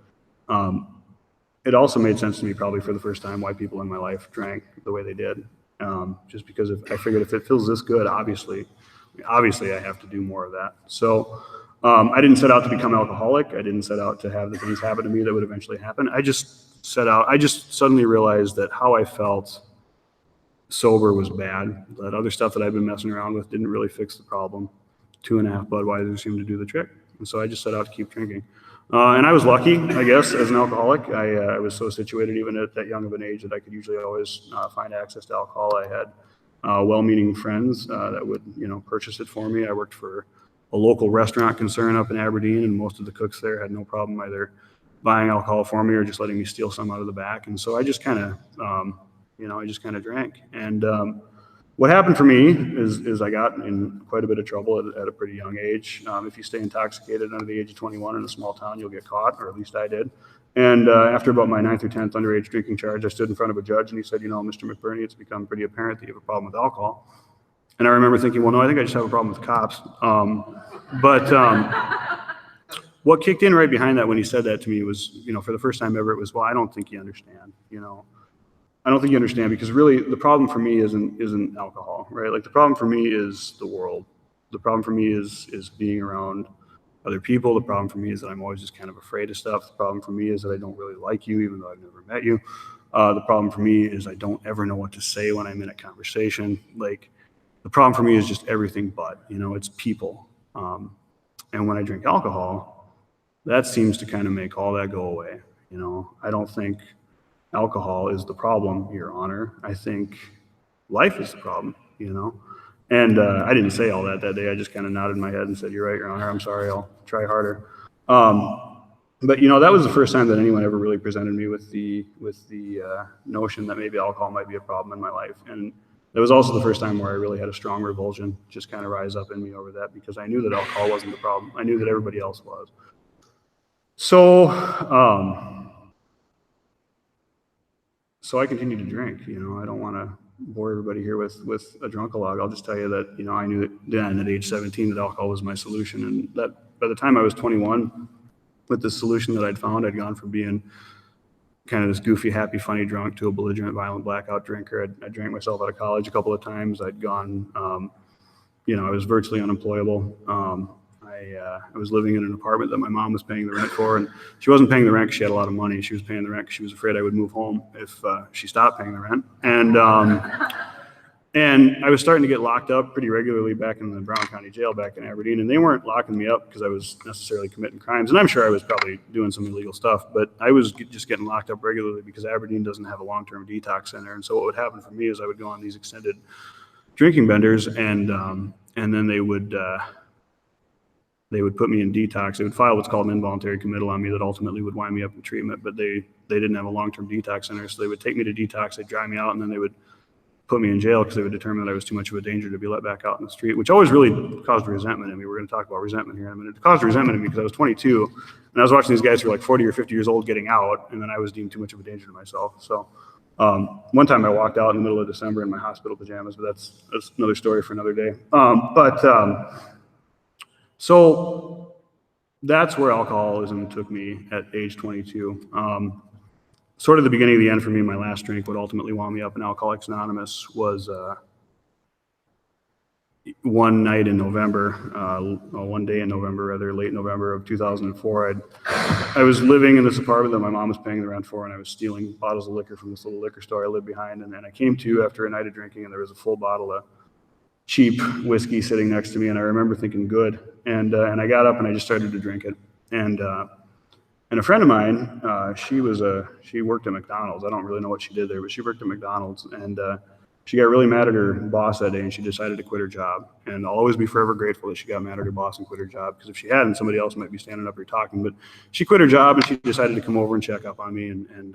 It also made sense to me probably for the first time why people in my life drank the way they did. Just because I figured if it feels this good, obviously I have to do more of that. So I didn't set out to become alcoholic. I didn't set out to have the things happen to me that would eventually happen. I just suddenly realized that how I felt sober was bad. That other stuff that I've been messing around with didn't really fix the problem. 2.5 Budweiser seemed to do the trick. And so I just set out to keep drinking. And I was lucky, I guess, as an alcoholic. I was so situated even at that young of an age that I could usually always find access to alcohol. I had well-meaning friends that would, purchase it for me. I worked for a local restaurant concern up in Aberdeen, and most of the cooks there had no problem either buying alcohol for me or just letting me steal some out of the back. And so I just kind of drank. And what happened for me is I got in quite a bit of trouble at a pretty young age. If you stay intoxicated under the age of 21 in a small town, you'll get caught, or at least I did. And after about my 9th or 10th underage drinking charge, I stood in front of a judge and he said, Mr. McBurney, it's become pretty apparent that you have a problem with alcohol. And I remember thinking, well, no, I think I just have a problem with cops. What kicked in right behind that when he said that to me was, for the first time ever, it was, well, I don't think you understand, I don't think you understand, because really the problem for me isn't alcohol, right? Like the problem for me is the world. The problem for me is being around other people. The problem for me is that I'm always just kind of afraid of stuff. The problem for me is that I don't really like you, even though I've never met you. The problem for me is I don't ever know what to say when I'm in a conversation. Like the problem for me is just everything but, it's people. And when I drink alcohol, that seems to kind of make all that go away. I don't think alcohol is the problem, Your Honor. I think life is the problem, And I didn't say all that day. I just kind of nodded my head and said, you're right, Your Honor. I'm sorry. I'll try harder. But, that was the first time that anyone ever really presented me with the notion that maybe alcohol might be a problem in my life. And that was also the first time where I really had a strong revulsion just kind of rise up in me over that, because I knew that alcohol wasn't the problem. I knew that everybody else was. So I continued to drink. I don't want to bore everybody here with a drunk-a-log. I'll just tell you that, I knew that then at age 17 that alcohol was my solution. And that by the time I was 21, with the solution that I'd found, I'd gone from being kind of this goofy, happy, funny drunk to a belligerent, violent, blackout drinker. I drank myself out of college a couple of times. I'd gone, I was virtually unemployable. I was living in an apartment that my mom was paying the rent for, and she wasn't paying the rent because she had a lot of money. She was paying the rent because she was afraid I would move home if she stopped paying the rent. And I was starting to get locked up pretty regularly back in the Brown County Jail back in Aberdeen, and they weren't locking me up because I was necessarily committing crimes, and I'm sure I was probably doing some illegal stuff, but I was just getting locked up regularly because Aberdeen doesn't have a long-term detox center. And so what would happen for me is I would go on these extended drinking benders, and then they would put me in detox. They would file what's called an involuntary committal on me that ultimately would wind me up in treatment, but they didn't have a long-term detox center, so they would take me to detox, they'd dry me out, and then they would put me in jail because they would determine that I was too much of a danger to be let back out in the street, which always really caused resentment in me. We're going to talk about resentment here in a minute. It caused resentment in me because I was 22, and I was watching these guys who were like 40 or 50 years old getting out, and then I was deemed too much of a danger to myself. So one time I walked out in the middle of December in my hospital pajamas, but that's another story for another day. So that's where alcoholism took me at age 22. Sort of the beginning of the end for me. My last drink, what ultimately wound me up in Alcoholics Anonymous, was one day in November, late November of 2004. I was living in this apartment that my mom was paying the rent for, and I was stealing bottles of liquor from this little liquor store I lived behind. And then I came to after a night of drinking, and there was a full bottle of cheap whiskey sitting next to me, and I remember thinking, good. And I got up and I just started to drink it. And a friend of mine, she worked at McDonald's. I don't really know what she did there, but she worked at McDonald's, and she got really mad at her boss that day and she decided to quit her job. And I'll always be forever grateful that she got mad at her boss and quit her job, because if she hadn't, somebody else might be standing up here talking. But she quit her job and she decided to come over and check up on me. And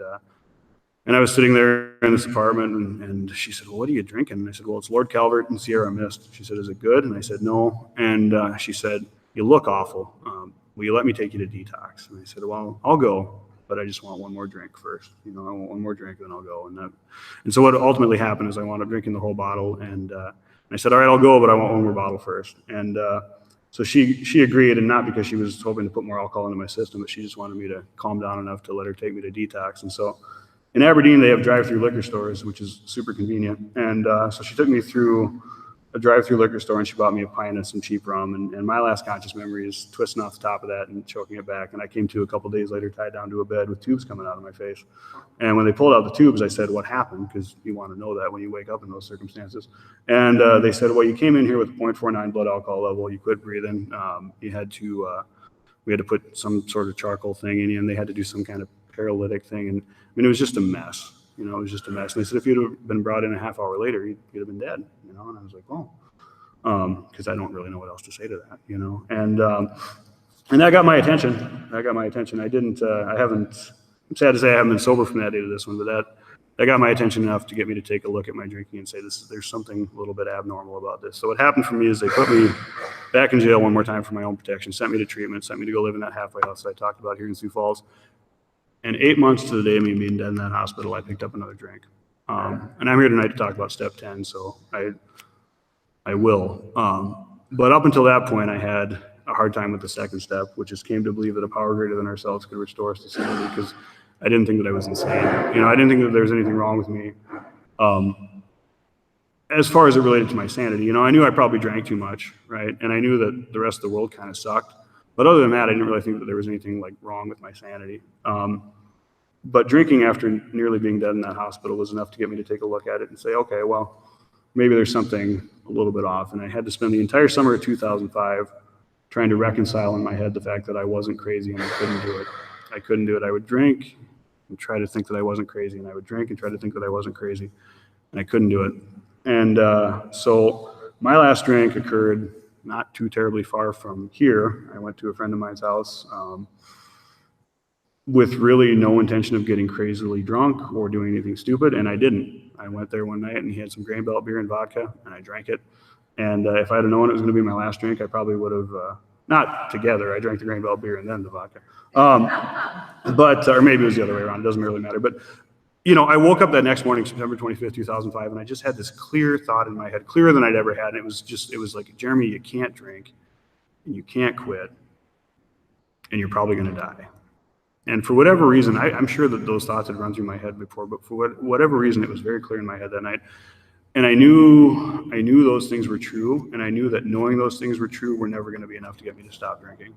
I was sitting there in this apartment and she said, well, what are you drinking? And I said, well, it's Lord Calvert and Sierra Mist. She said, is it good? And I said, no. And she said, you look awful. Will you let me take you to detox? And I said, well, I'll go, but I just want one more drink first. I want one more drink and then I'll go. And so what ultimately happened is I wound up drinking the whole bottle. And I said, all right, I'll go, but I want one more bottle first. And so she agreed, and not because she was hoping to put more alcohol into my system, but she just wanted me to calm down enough to let her take me to detox. And so in Aberdeen, they have drive-through liquor stores, which is super convenient. And so she took me through a drive-through liquor store and she bought me a pint of some cheap rum. And my last conscious memory is twisting off the top of that and choking it back. And I came to a couple days later, tied down to a bed with tubes coming out of my face. And when they pulled out the tubes, I said, what happened? Because you want to know that when you wake up in those circumstances. And they said, well, you came in here with a 0.49 blood alcohol level. You quit breathing. We had to put some sort of charcoal thing in you, and they had to do some kind of paralytic thing. And I mean, it was just a mess. It was just a mess. And they said, if you'd have been brought in a half hour later, you'd have been dead. And I was like, oh, because I don't really know what else to say to that, and that got my attention. I'm sad to say I haven't been sober from that day to this one, but that got my attention enough to get me to take a look at my drinking and say, there's something a little bit abnormal about this. So what happened for me is they put me back in jail one more time for my own protection, sent me to treatment, sent me to go live in that halfway house that I talked about here in Sioux Falls. And 8 months to the day of me being dead in that hospital, I picked up another drink. And I'm here tonight to talk about step 10, so I will. But up until that point, I had a hard time with the second step, which is came to believe that a power greater than ourselves could restore us to sanity, because I didn't think that I was insane. I didn't think that there was anything wrong with me. As far as it related to my sanity, I knew I probably drank too much, right? And I knew that the rest of the world kind of sucked. But other than that, I didn't really think that there was anything like wrong with my sanity. But drinking after nearly being dead in that hospital was enough to get me to take a look at it and say, okay, well, maybe there's something a little bit off. And I had to spend the entire summer of 2005 trying to reconcile in my head the fact that I wasn't crazy and I couldn't do it. I would drink and try to think that I wasn't crazy, and I would drink and try to think that I wasn't crazy, and I couldn't do it. And so my last drink occurred not too terribly far from here. I went to a friend of mine's house with really no intention of getting crazily drunk or doing anything stupid, and I didn't. I went there one night and he had some Grain Belt beer and vodka, and I drank it. And if I had known it was going to be my last drink, I probably would have, not together, I drank the Grain Belt beer and then the vodka. Or maybe it was the other way around, it doesn't really matter. But, I woke up that next morning, September 25th, 2005, and I just had this clear thought in my head, clearer than I'd ever had. And it was like, Jeremy, you can't drink and you can't quit and you're probably going to die. And for whatever reason, I'm sure that those thoughts had run through my head before, but for whatever reason, it was very clear in my head that night. And I knew those things were true, and I knew that knowing those things were true were never going to be enough to get me to stop drinking.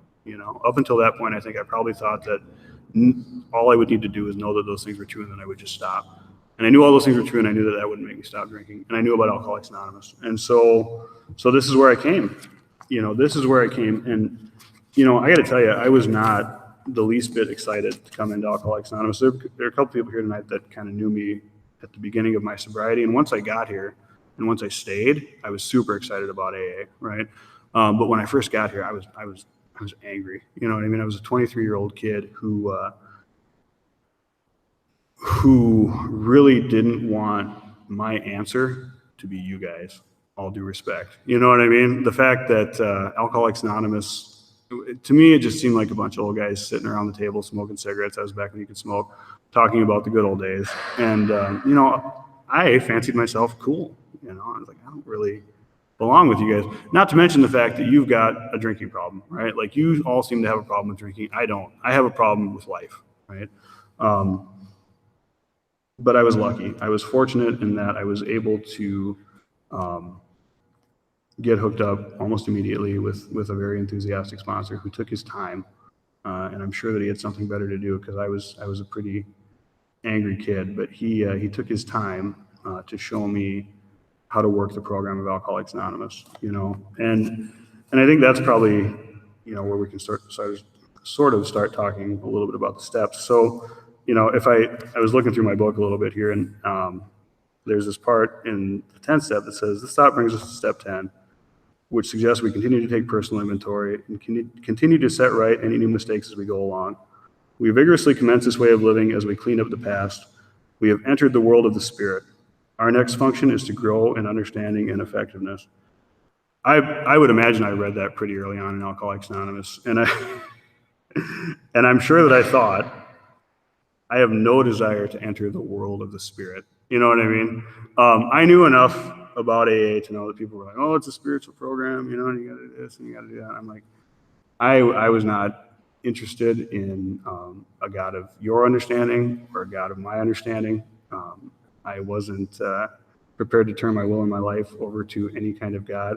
Up until that point, I think I probably thought that all I would need to do is know that those things were true, and then I would just stop. And I knew all those things were true, and I knew that wouldn't make me stop drinking. And I knew about Alcoholics Anonymous, and so this is where I came. This is where I came, and I got to tell you, I was not the least bit excited to come into Alcoholics Anonymous. There are a couple people here tonight that kind of knew me at the beginning of my sobriety, and once I got here and once I stayed, I was super excited about AA, right? But when I first got here, I was angry. You know what I mean? I was a 23-year-old kid who really didn't want my answer to be you guys. All due respect, you know what I mean? The fact that Alcoholics Anonymous, to me, it just seemed like a bunch of old guys sitting around the table smoking cigarettes. That was back when you could smoke, talking about the good old days. And, I fancied myself cool. I was like, I don't really belong with you guys. Not to mention the fact that you've got a drinking problem, right? Like, you all seem to have a problem with drinking. I don't. I have a problem with life, right? But I was lucky. I was fortunate in that I was able to get hooked up almost immediately with a very enthusiastic sponsor who took his time, and I'm sure that he had something better to do, because I was a pretty angry kid, but he took his time to show me how to work the program of Alcoholics Anonymous, and I think that's probably where we can start talking a little bit about the steps. So if I was looking through my book a little bit here, and there's this part in the 10th step that says, this thought brings us to step 10, which suggests we continue to take personal inventory and continue to set right any new mistakes as we go along. We vigorously commence this way of living as we clean up the past. We have entered the world of the Spirit. Our next function is to grow in understanding and effectiveness. I would imagine I read that pretty early on in Alcoholics Anonymous, and I'm sure that I thought, I have no desire to enter the world of the Spirit. You know what I mean? I knew enough about AA to know that people were like, oh, it's a spiritual program, you know, and you got to do this and you got to do that. I'm like, I was not interested in a God of your understanding or a God of my understanding. I wasn't prepared to turn my will and my life over to any kind of God.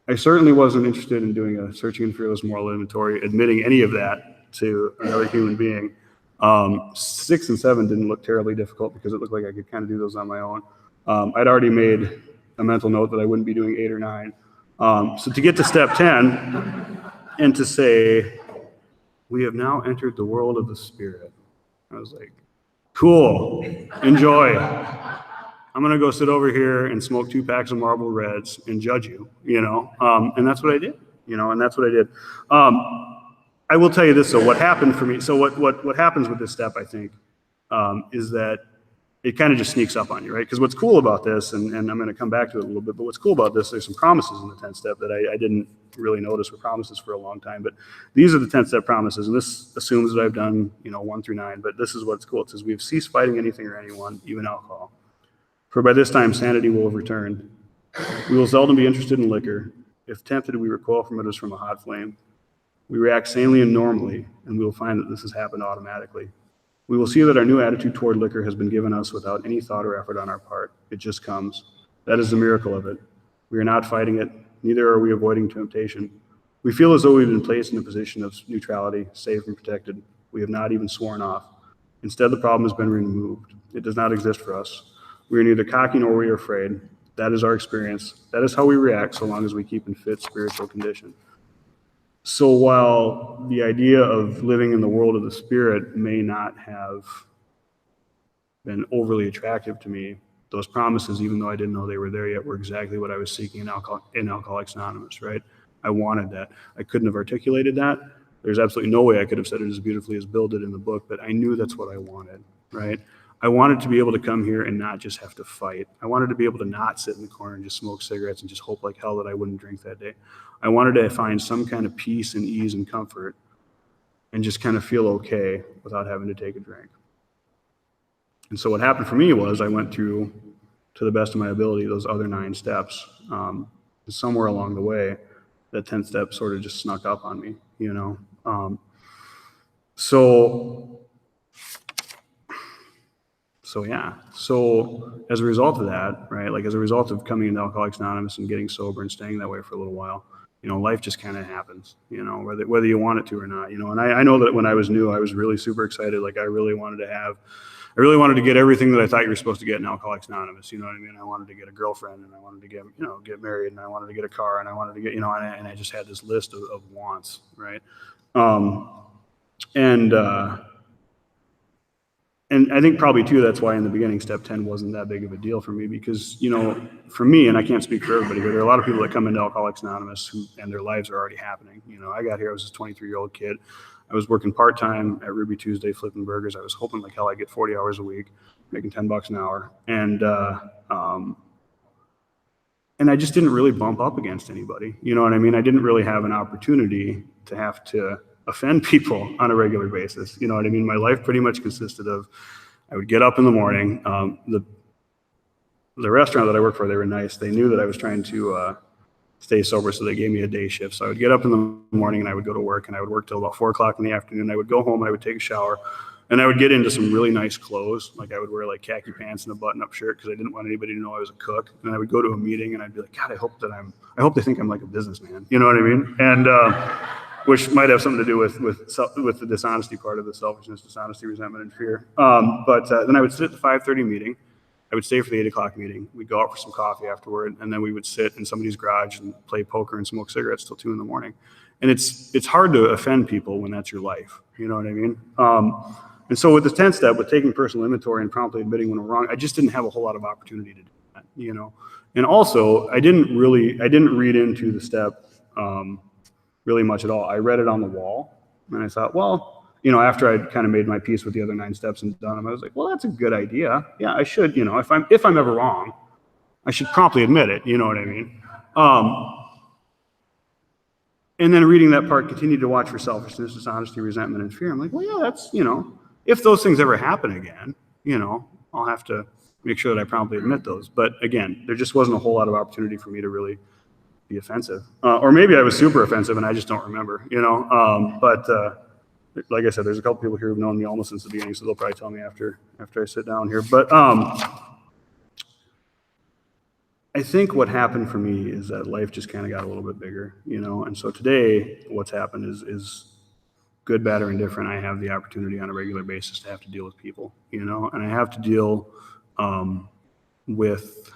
I certainly wasn't interested in doing a searching and fearless moral inventory, admitting any of that to another human being. 6 and 7 didn't look terribly difficult because it looked like I could kind of do those on my own. I'd already made a mental note that I wouldn't be doing 8 or 9. So to get to step 10 and to say, we have now entered the world of the Spirit, I was like, cool, enjoy. I'm going to go sit over here and smoke 2 packs of Marlboro Reds and judge you, you know? And that's what I did, you know, and that's what I did. I will tell you this, so what happened for me, so what happens with this step, I think, is that it kind of just sneaks up on you, right? Because what's cool about this, and I'm going to come back to it a little bit, but what's cool about this, there's some promises in the 10th step that I didn't really notice were promises for a long time, but these are the 10th step promises, and this assumes that I've done, you know, 1 through 9, but this is what's cool. It says, we have ceased fighting anything or anyone, even alcohol. For by this time, sanity will have returned. We will seldom be interested in liquor. If tempted, we recoil from it as from a hot flame. We react sanely and normally, and we will find that this has happened automatically. We will see that our new attitude toward liquor has been given us without any thought or effort on our part. It just comes. That is the miracle of it. We are not fighting it, neither are we avoiding temptation. We feel as though we've been placed in a position of neutrality, safe and protected. We have not even sworn off. Instead, the problem has been removed. It does not exist for us. We are neither cocky nor we are afraid. That is our experience. That is how we react so long as we keep in fit spiritual condition. So while the idea of living in the world of the Spirit may not have been overly attractive to me, those promises, even though I didn't know they were there yet, were exactly what I was seeking in Alcoholics Anonymous, right? I wanted that. I couldn't have articulated that. There's absolutely no way I could have said it as beautifully as Bill did in the book, but I knew that's what I wanted, right? I wanted to be able to come here and not just have to fight. I wanted to be able to not sit in the corner and just smoke cigarettes and just hope like hell that I wouldn't drink that day. I wanted to find some kind of peace and ease and comfort and just kind of feel okay without having to take a drink. And so what happened for me was I went through, to the best of my ability, those other 9 steps. Somewhere along the way, that 10th step sort of just snuck up on me, you know? So yeah, so as a result of that, right, like as a result of coming into Alcoholics Anonymous and getting sober and staying that way for a little while, you know, life just kind of happens, you know, whether you want it to or not, you know. And I know that when I was new, I was really super excited. Like I really wanted to get everything that I thought you were supposed to get in Alcoholics Anonymous. You know what I mean? I wanted to get a girlfriend, and I wanted to get married, and I wanted to get a car, and I wanted to get, you know, and I just had this list of wants, right? And I think probably too, that's why in the beginning, step 10 wasn't that big of a deal for me because, you know, for me, and I can't speak for everybody, but there are a lot of people that come into Alcoholics Anonymous and their lives are already happening. You know, I got here, I was this 23-year-old kid. I was working part-time at Ruby Tuesday flipping burgers. I was hoping like hell I'd get 40 hours a week, making $10 an hour. And I just didn't really bump up against anybody. You know what I mean? I didn't really have an opportunity to have to offend people on a regular basis. You know what I mean? My life pretty much consisted of, I would get up in the morning. The restaurant that I worked for, they were nice. They knew that I was trying to stay sober, so they gave me a day shift. So I would get up in the morning and I would go to work, and I would work till about 4 o'clock in the afternoon. I would go home and I would take a shower, and I would get into some really nice clothes. Like I would wear like khaki pants and a button-up shirt because I didn't want anybody to know I was a cook. And I would go to a meeting and I'd be like, God, I hope they think I'm like a businessman. You know what I mean? And which might have something to do with the dishonesty part of the selfishness, dishonesty, resentment, and fear. But then I would sit at the 5:30 meeting. I would stay for the 8 o'clock meeting. We'd go out for some coffee afterward, and then we would sit in somebody's garage and play poker and smoke cigarettes till 2 in the morning. And it's hard to offend people when that's your life. You know what I mean? And so with the 10th step, with taking personal inventory and promptly admitting when I'm wrong, I just didn't have a whole lot of opportunity to do that, you know? And also, I didn't read into the step really much at all. I read it on the wall, and I thought, well, you know, after I'd kind of made my peace with the other 9 steps and done them, I was like, well, that's a good idea. Yeah, I should, you know, if I'm ever wrong, I should promptly admit it, you know what I mean? And then reading that part, continue to watch for selfishness, dishonesty, resentment, and fear. I'm like, well, yeah, that's, you know, if those things ever happen again, you know, I'll have to make sure that I promptly admit those. But again, there just wasn't a whole lot of opportunity for me to really be offensive. Or maybe I was super offensive and I just don't remember, you know? But like I said, there's a couple people here who've known me almost since the beginning, so they'll probably tell me after I sit down here. But I think what happened for me is that life just kind of got a little bit bigger, you know? And so today, what's happened is good, bad, or indifferent, I have the opportunity on a regular basis to have to deal with people, you know? And I have to deal with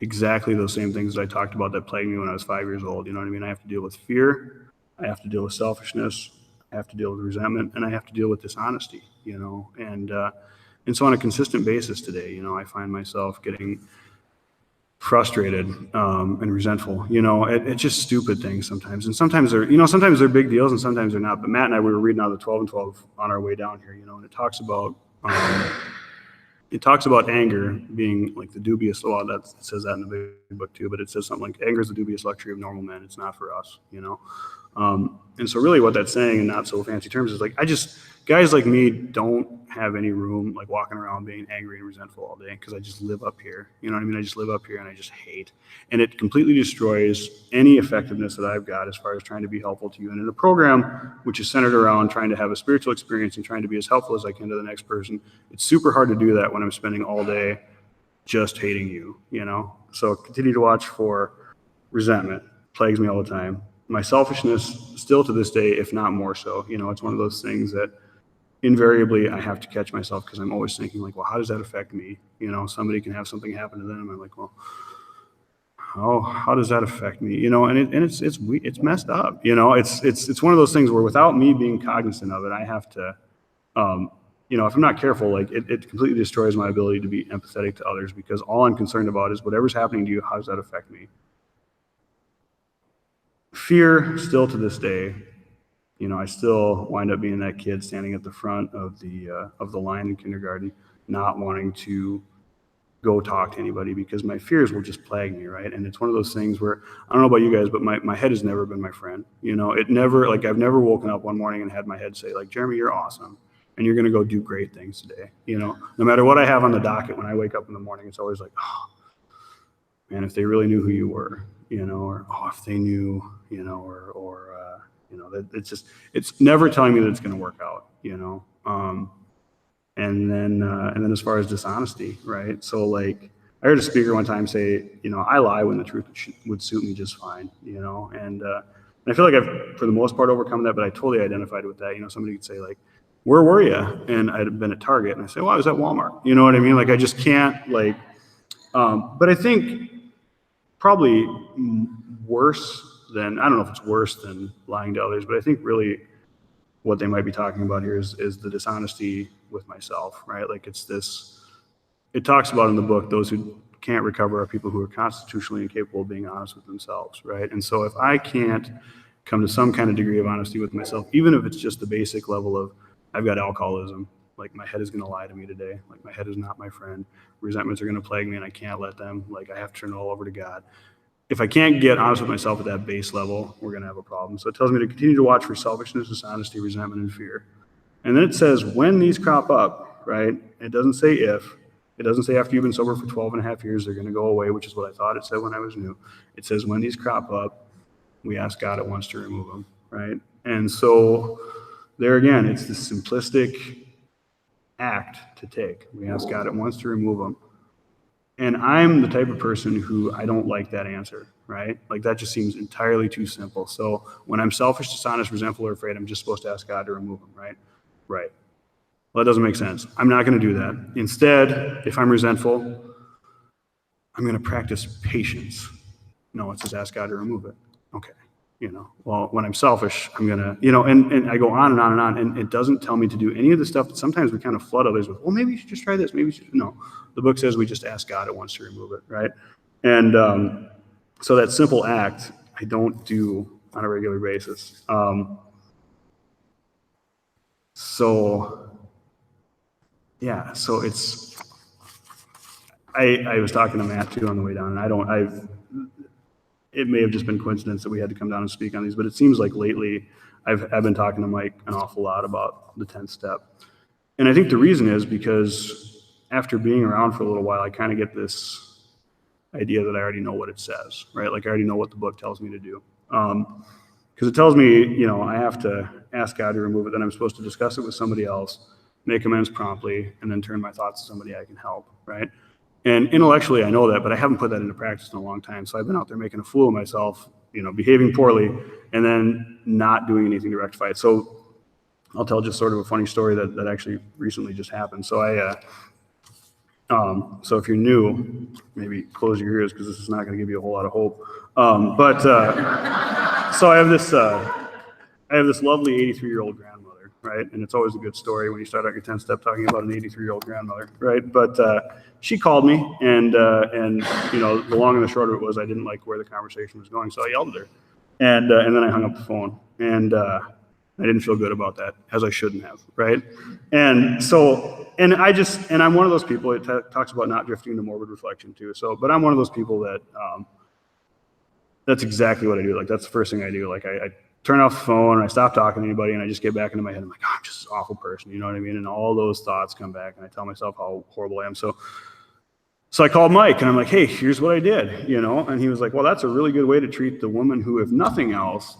exactly those same things that I talked about that plagued me when I was 5 years old, you know what I mean? I have to deal with fear, I have to deal with selfishness, I have to deal with resentment, and I have to deal with dishonesty, you know? And so on a consistent basis today, you know, I find myself getting frustrated and resentful, you know, it's just stupid things sometimes. And sometimes they're, you know, sometimes they're big deals and sometimes they're not. But Matt and I, we were reading out of the 12 and 12 on our way down here, you know, and it talks about anger being like the dubious, well, that says that in the big book too, but it says something like anger is the dubious luxury of normal men. It's not for us, you know? And so really what that's saying in not so fancy terms is like, guys like me don't have any room like walking around being angry and resentful all day because I just live up here. You know what I mean? I just live up here and I just hate. And it completely destroys any effectiveness that I've got as far as trying to be helpful to you. And in a program which is centered around trying to have a spiritual experience and trying to be as helpful as I can to the next person, it's super hard to do that when I'm spending all day just hating you, you know? So continue to watch for resentment. Plagues me all the time. My selfishness still to this day, if not more so, you know, it's one of those things that invariably I have to catch myself because I'm always thinking like, well, how does that affect me? You know, somebody can have something happen to them. And I'm like, well, how does that affect me? You know, and it's messed up. You know, it's one of those things where without me being cognizant of it, I have to, you know, if I'm not careful, like it completely destroys my ability to be empathetic to others because all I'm concerned about is whatever's happening to you, how does that affect me? Fear still to this day, you know, I still wind up being that kid standing at the front of the line in kindergarten, not wanting to go talk to anybody because my fears will just plague me, right? And it's one of those things where, I don't know about you guys, but my head has never been my friend. You know, I've never woken up one morning and had my head say like, Jeremy, you're awesome. And you're going to go do great things today. You know, no matter what I have on the docket, when I wake up in the morning, it's always like, oh, man, if they really knew who you were, you know, or, oh, if they knew, you know, or you know, it's never telling me that it's going to work out, you know? And then as far as dishonesty, right? So like, I heard a speaker one time say, you know, I lie when the truth would suit me just fine, you know? And I feel like I've, for the most part, overcome that, but I totally identified with that. You know, somebody could say like, where were you? And I'd been at Target and I say, well, I was at Walmart. You know what I mean? Like, I just can't like, but I think probably worse than, I don't know if it's worse than lying to others, but I think really what they might be talking about here is the dishonesty with myself, right? Like it talks about in the book, those who can't recover are people who are constitutionally incapable of being honest with themselves, right? And so if I can't come to some kind of degree of honesty with myself, even if it's just the basic level of, I've got alcoholism, like my head is going to lie to me today, like my head is not my friend, resentments are going to plague me and I can't let them, like I have to turn it all over to God. If I can't get honest with myself at that base level, we're going to have a problem. So it tells me to continue to watch for selfishness, dishonesty, resentment, and fear. And then it says when these crop up, right? It doesn't say if. It doesn't say after you've been sober for 12 and a half years, they're going to go away, which is what I thought it said when I was new. It says when these crop up, we ask God at once to remove them, right? And so there again, it's the simplistic act to take. We ask God at once to remove them. And I'm the type of person who I don't like that answer, right? Like that just seems entirely too simple. So when I'm selfish, dishonest, resentful, or afraid, I'm just supposed to ask God to remove them, right? Right. Well, that doesn't make sense. I'm not going to do that. Instead, if I'm resentful, I'm going to practice patience. No, it says ask God to remove it. Okay. well, when I'm selfish, I'm gonna, and I go on and on and on, and it doesn't tell me to do any of the stuff that sometimes we kind of flood others with. Well, maybe you should just try this. Maybe you should. No, the book says we just ask God at once to remove it, right? And so that simple act I don't do on a regular basis. So it's. I was talking to Matt too on the way down, and it may have just been coincidence that we had to come down and speak on these, but it seems like lately I've been talking to Mike an awful lot about the 10th step. And I think the reason is because after being around for a little while, I kind of get this idea that I already know what it says, right? Like I already know what the book tells me to do. Because it tells me, I have to ask God to remove it, then I'm supposed to discuss it with somebody else, make amends promptly, and then turn my thoughts to somebody I can help, right? And intellectually, I know that, but I haven't put that into practice in a long time. So I've been out there making a fool of myself, behaving poorly, and then not doing anything to rectify it. So I'll tell just sort of a funny story that actually recently just happened. So so if you're new, maybe close your ears because this is not going to give you a whole lot of hope. So I have this lovely 83-year-old grandmother. Right. And it's always a good story when you start out your 10th step talking about an 83-year-old grandmother. Right. But she called me and the long and the short of it was I didn't like where the conversation was going. So I yelled at her and then I hung up the phone and I didn't feel good about that, as I shouldn't have. Right. And so and I'm one of those people, it talks about not drifting into morbid reflection too. So but I'm one of those people that that's exactly what I do. Like that's the first thing I do. Like I turn off the phone and I stop talking to anybody and I just get back into my head. I'm like, oh, I'm just an awful person. You know what I mean? And all those thoughts come back and I tell myself how horrible I am. So I called Mike and I'm like, hey, here's what I did, and he was like, well, that's a really good way to treat the woman who, if nothing else,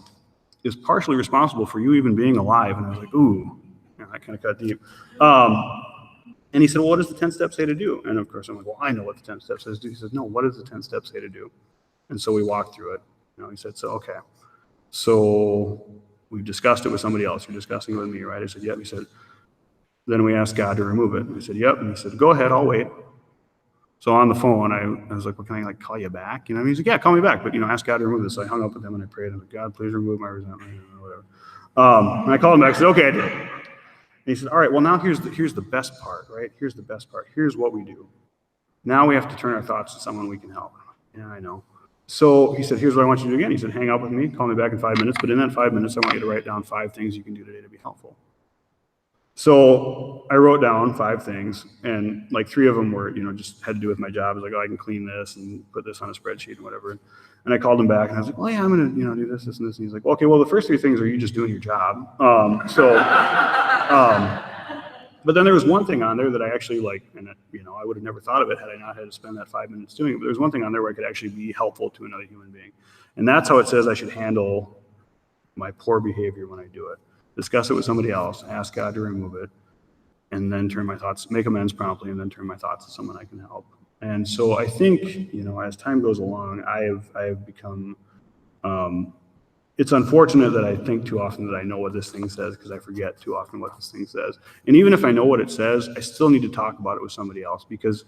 is partially responsible for you even being alive. And I was like, ooh, that kind of cut deep. And he said, well, what does the 10th step say to do? And of course I'm like, well, I know what the 10th step says to do. He says, no, what does the 10th step say to do? And so we walked through it. He said, so, okay. So we've discussed it with somebody else. You're discussing it with me, right? I said, yep. He said, then we asked God to remove it. I said, yep. And he said, go ahead, I'll wait. So on the phone, I was like, well, can I call you back? He's like, yeah, call me back. But, ask God to remove this. So I hung up with him and I prayed. I was like, God, please remove my resentment or whatever. And I called him back. I said, okay, I did. And he said, all right, well, now here's the best part, right? Here's the best part. Here's what we do. Now we have to turn our thoughts to someone we can help. Yeah, I know. So he said, here's what I want you to do again. He said, hang out with me, call me back in 5 minutes. But in that 5 minutes, I want you to write down 5 things you can do today to be helpful. So I wrote down 5 things and 3 of them were, just had to do with my job. I was like, oh, I can clean this and put this on a spreadsheet and whatever. And I called him back and I was like, well, yeah, I'm going to, do this, and this. And he's like, well, okay, well, the first 3 things are you just doing your job. But then there was one thing on there that I actually and I would have never thought of it had I not had to spend that 5 minutes doing it. But there's one thing on there where I could actually be helpful to another human being. And that's how it says I should handle my poor behavior when I do it. Discuss it with somebody else, ask God to remove it, and then make amends promptly, and then turn my thoughts to someone I can help. And so I think, as time goes along, I have become, it's unfortunate that I think too often that I know what this thing says because I forget too often what this thing says. And even if I know what it says, I still need to talk about it with somebody else because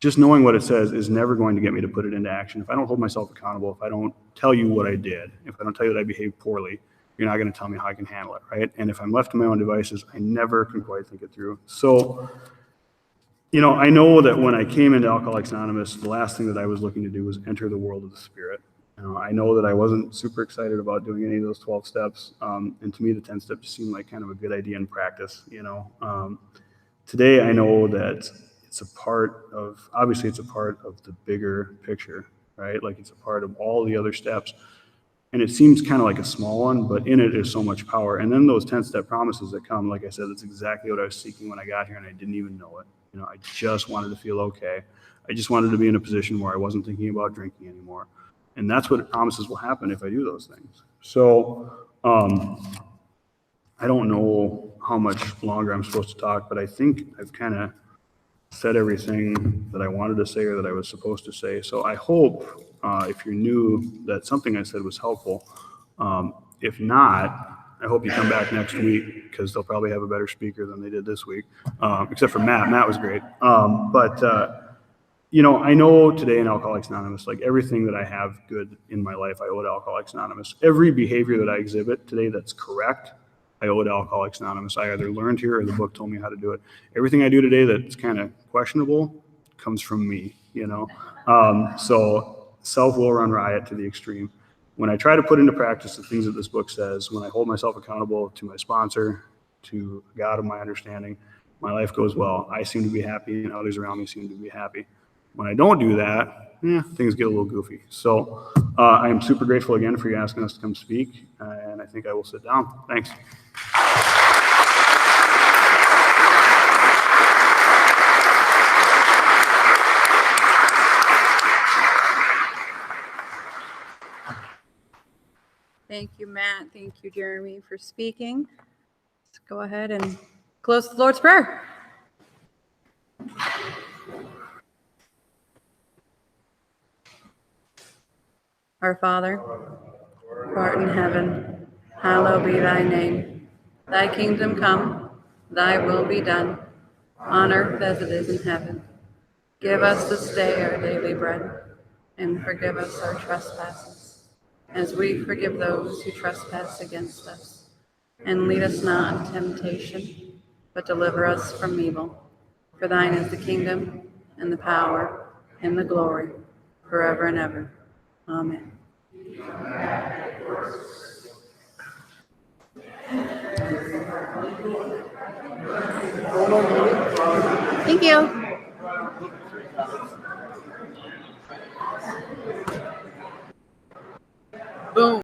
just knowing what it says is never going to get me to put it into action. If I don't hold myself accountable, if I don't tell you what I did, if I don't tell you that I behaved poorly, you're not going to tell me how I can handle it, right? And if I'm left to my own devices, I never can quite think it through. So, I know that when I came into Alcoholics Anonymous, the last thing that I was looking to do was enter the world of the spirit. I know that I wasn't super excited about doing any of those 12 steps. And to me, the 10th step just seemed like kind of a good idea in practice, Today, I know that it's a part of the bigger picture, right? It's a part of all the other steps. And it seems kind of like a small one, but in it is so much power. And then those 10th step promises that come, like I said, that's exactly what I was seeking when I got here and I didn't even know it. I just wanted to feel okay. I just wanted to be in a position where I wasn't thinking about drinking anymore. And that's what it promises will happen if I do those things. So I don't know how much longer I'm supposed to talk, but I think I've kind of said everything that I wanted to say or that I was supposed to say. So I hope if you're new that something I said was helpful. If not, I hope you come back next week because they'll probably have a better speaker than they did this week, except for Matt. Matt was great. But I know today in Alcoholics Anonymous, like everything that I have good in my life, I owe to Alcoholics Anonymous. Every behavior that I exhibit today that's correct, I owe to Alcoholics Anonymous. I either learned here or the book told me how to do it. Everything I do today that's kind of questionable comes from me, So self-will run riot to the extreme. When I try to put into practice the things that this book says, when I hold myself accountable to my sponsor, to God of my understanding, my life goes well. I seem to be happy and others around me seem to be happy. When I don't do that, things get a little goofy. So I am super grateful again for you asking us to come speak, and I think I will sit down. Thanks. Thank you, Matt. Thank you, Jeremy, for speaking. Let's go ahead and close the Lord's Prayer. Our Father, who art in heaven, hallowed be thy name. Thy kingdom come, thy will be done, on earth as it is in heaven. Give us this day our daily bread, and forgive us our trespasses, as we forgive those who trespass against us. And lead us not into temptation, but deliver us from evil. For thine is the kingdom, and the power, and the glory, forever and ever. Amen. Thank you. Boom.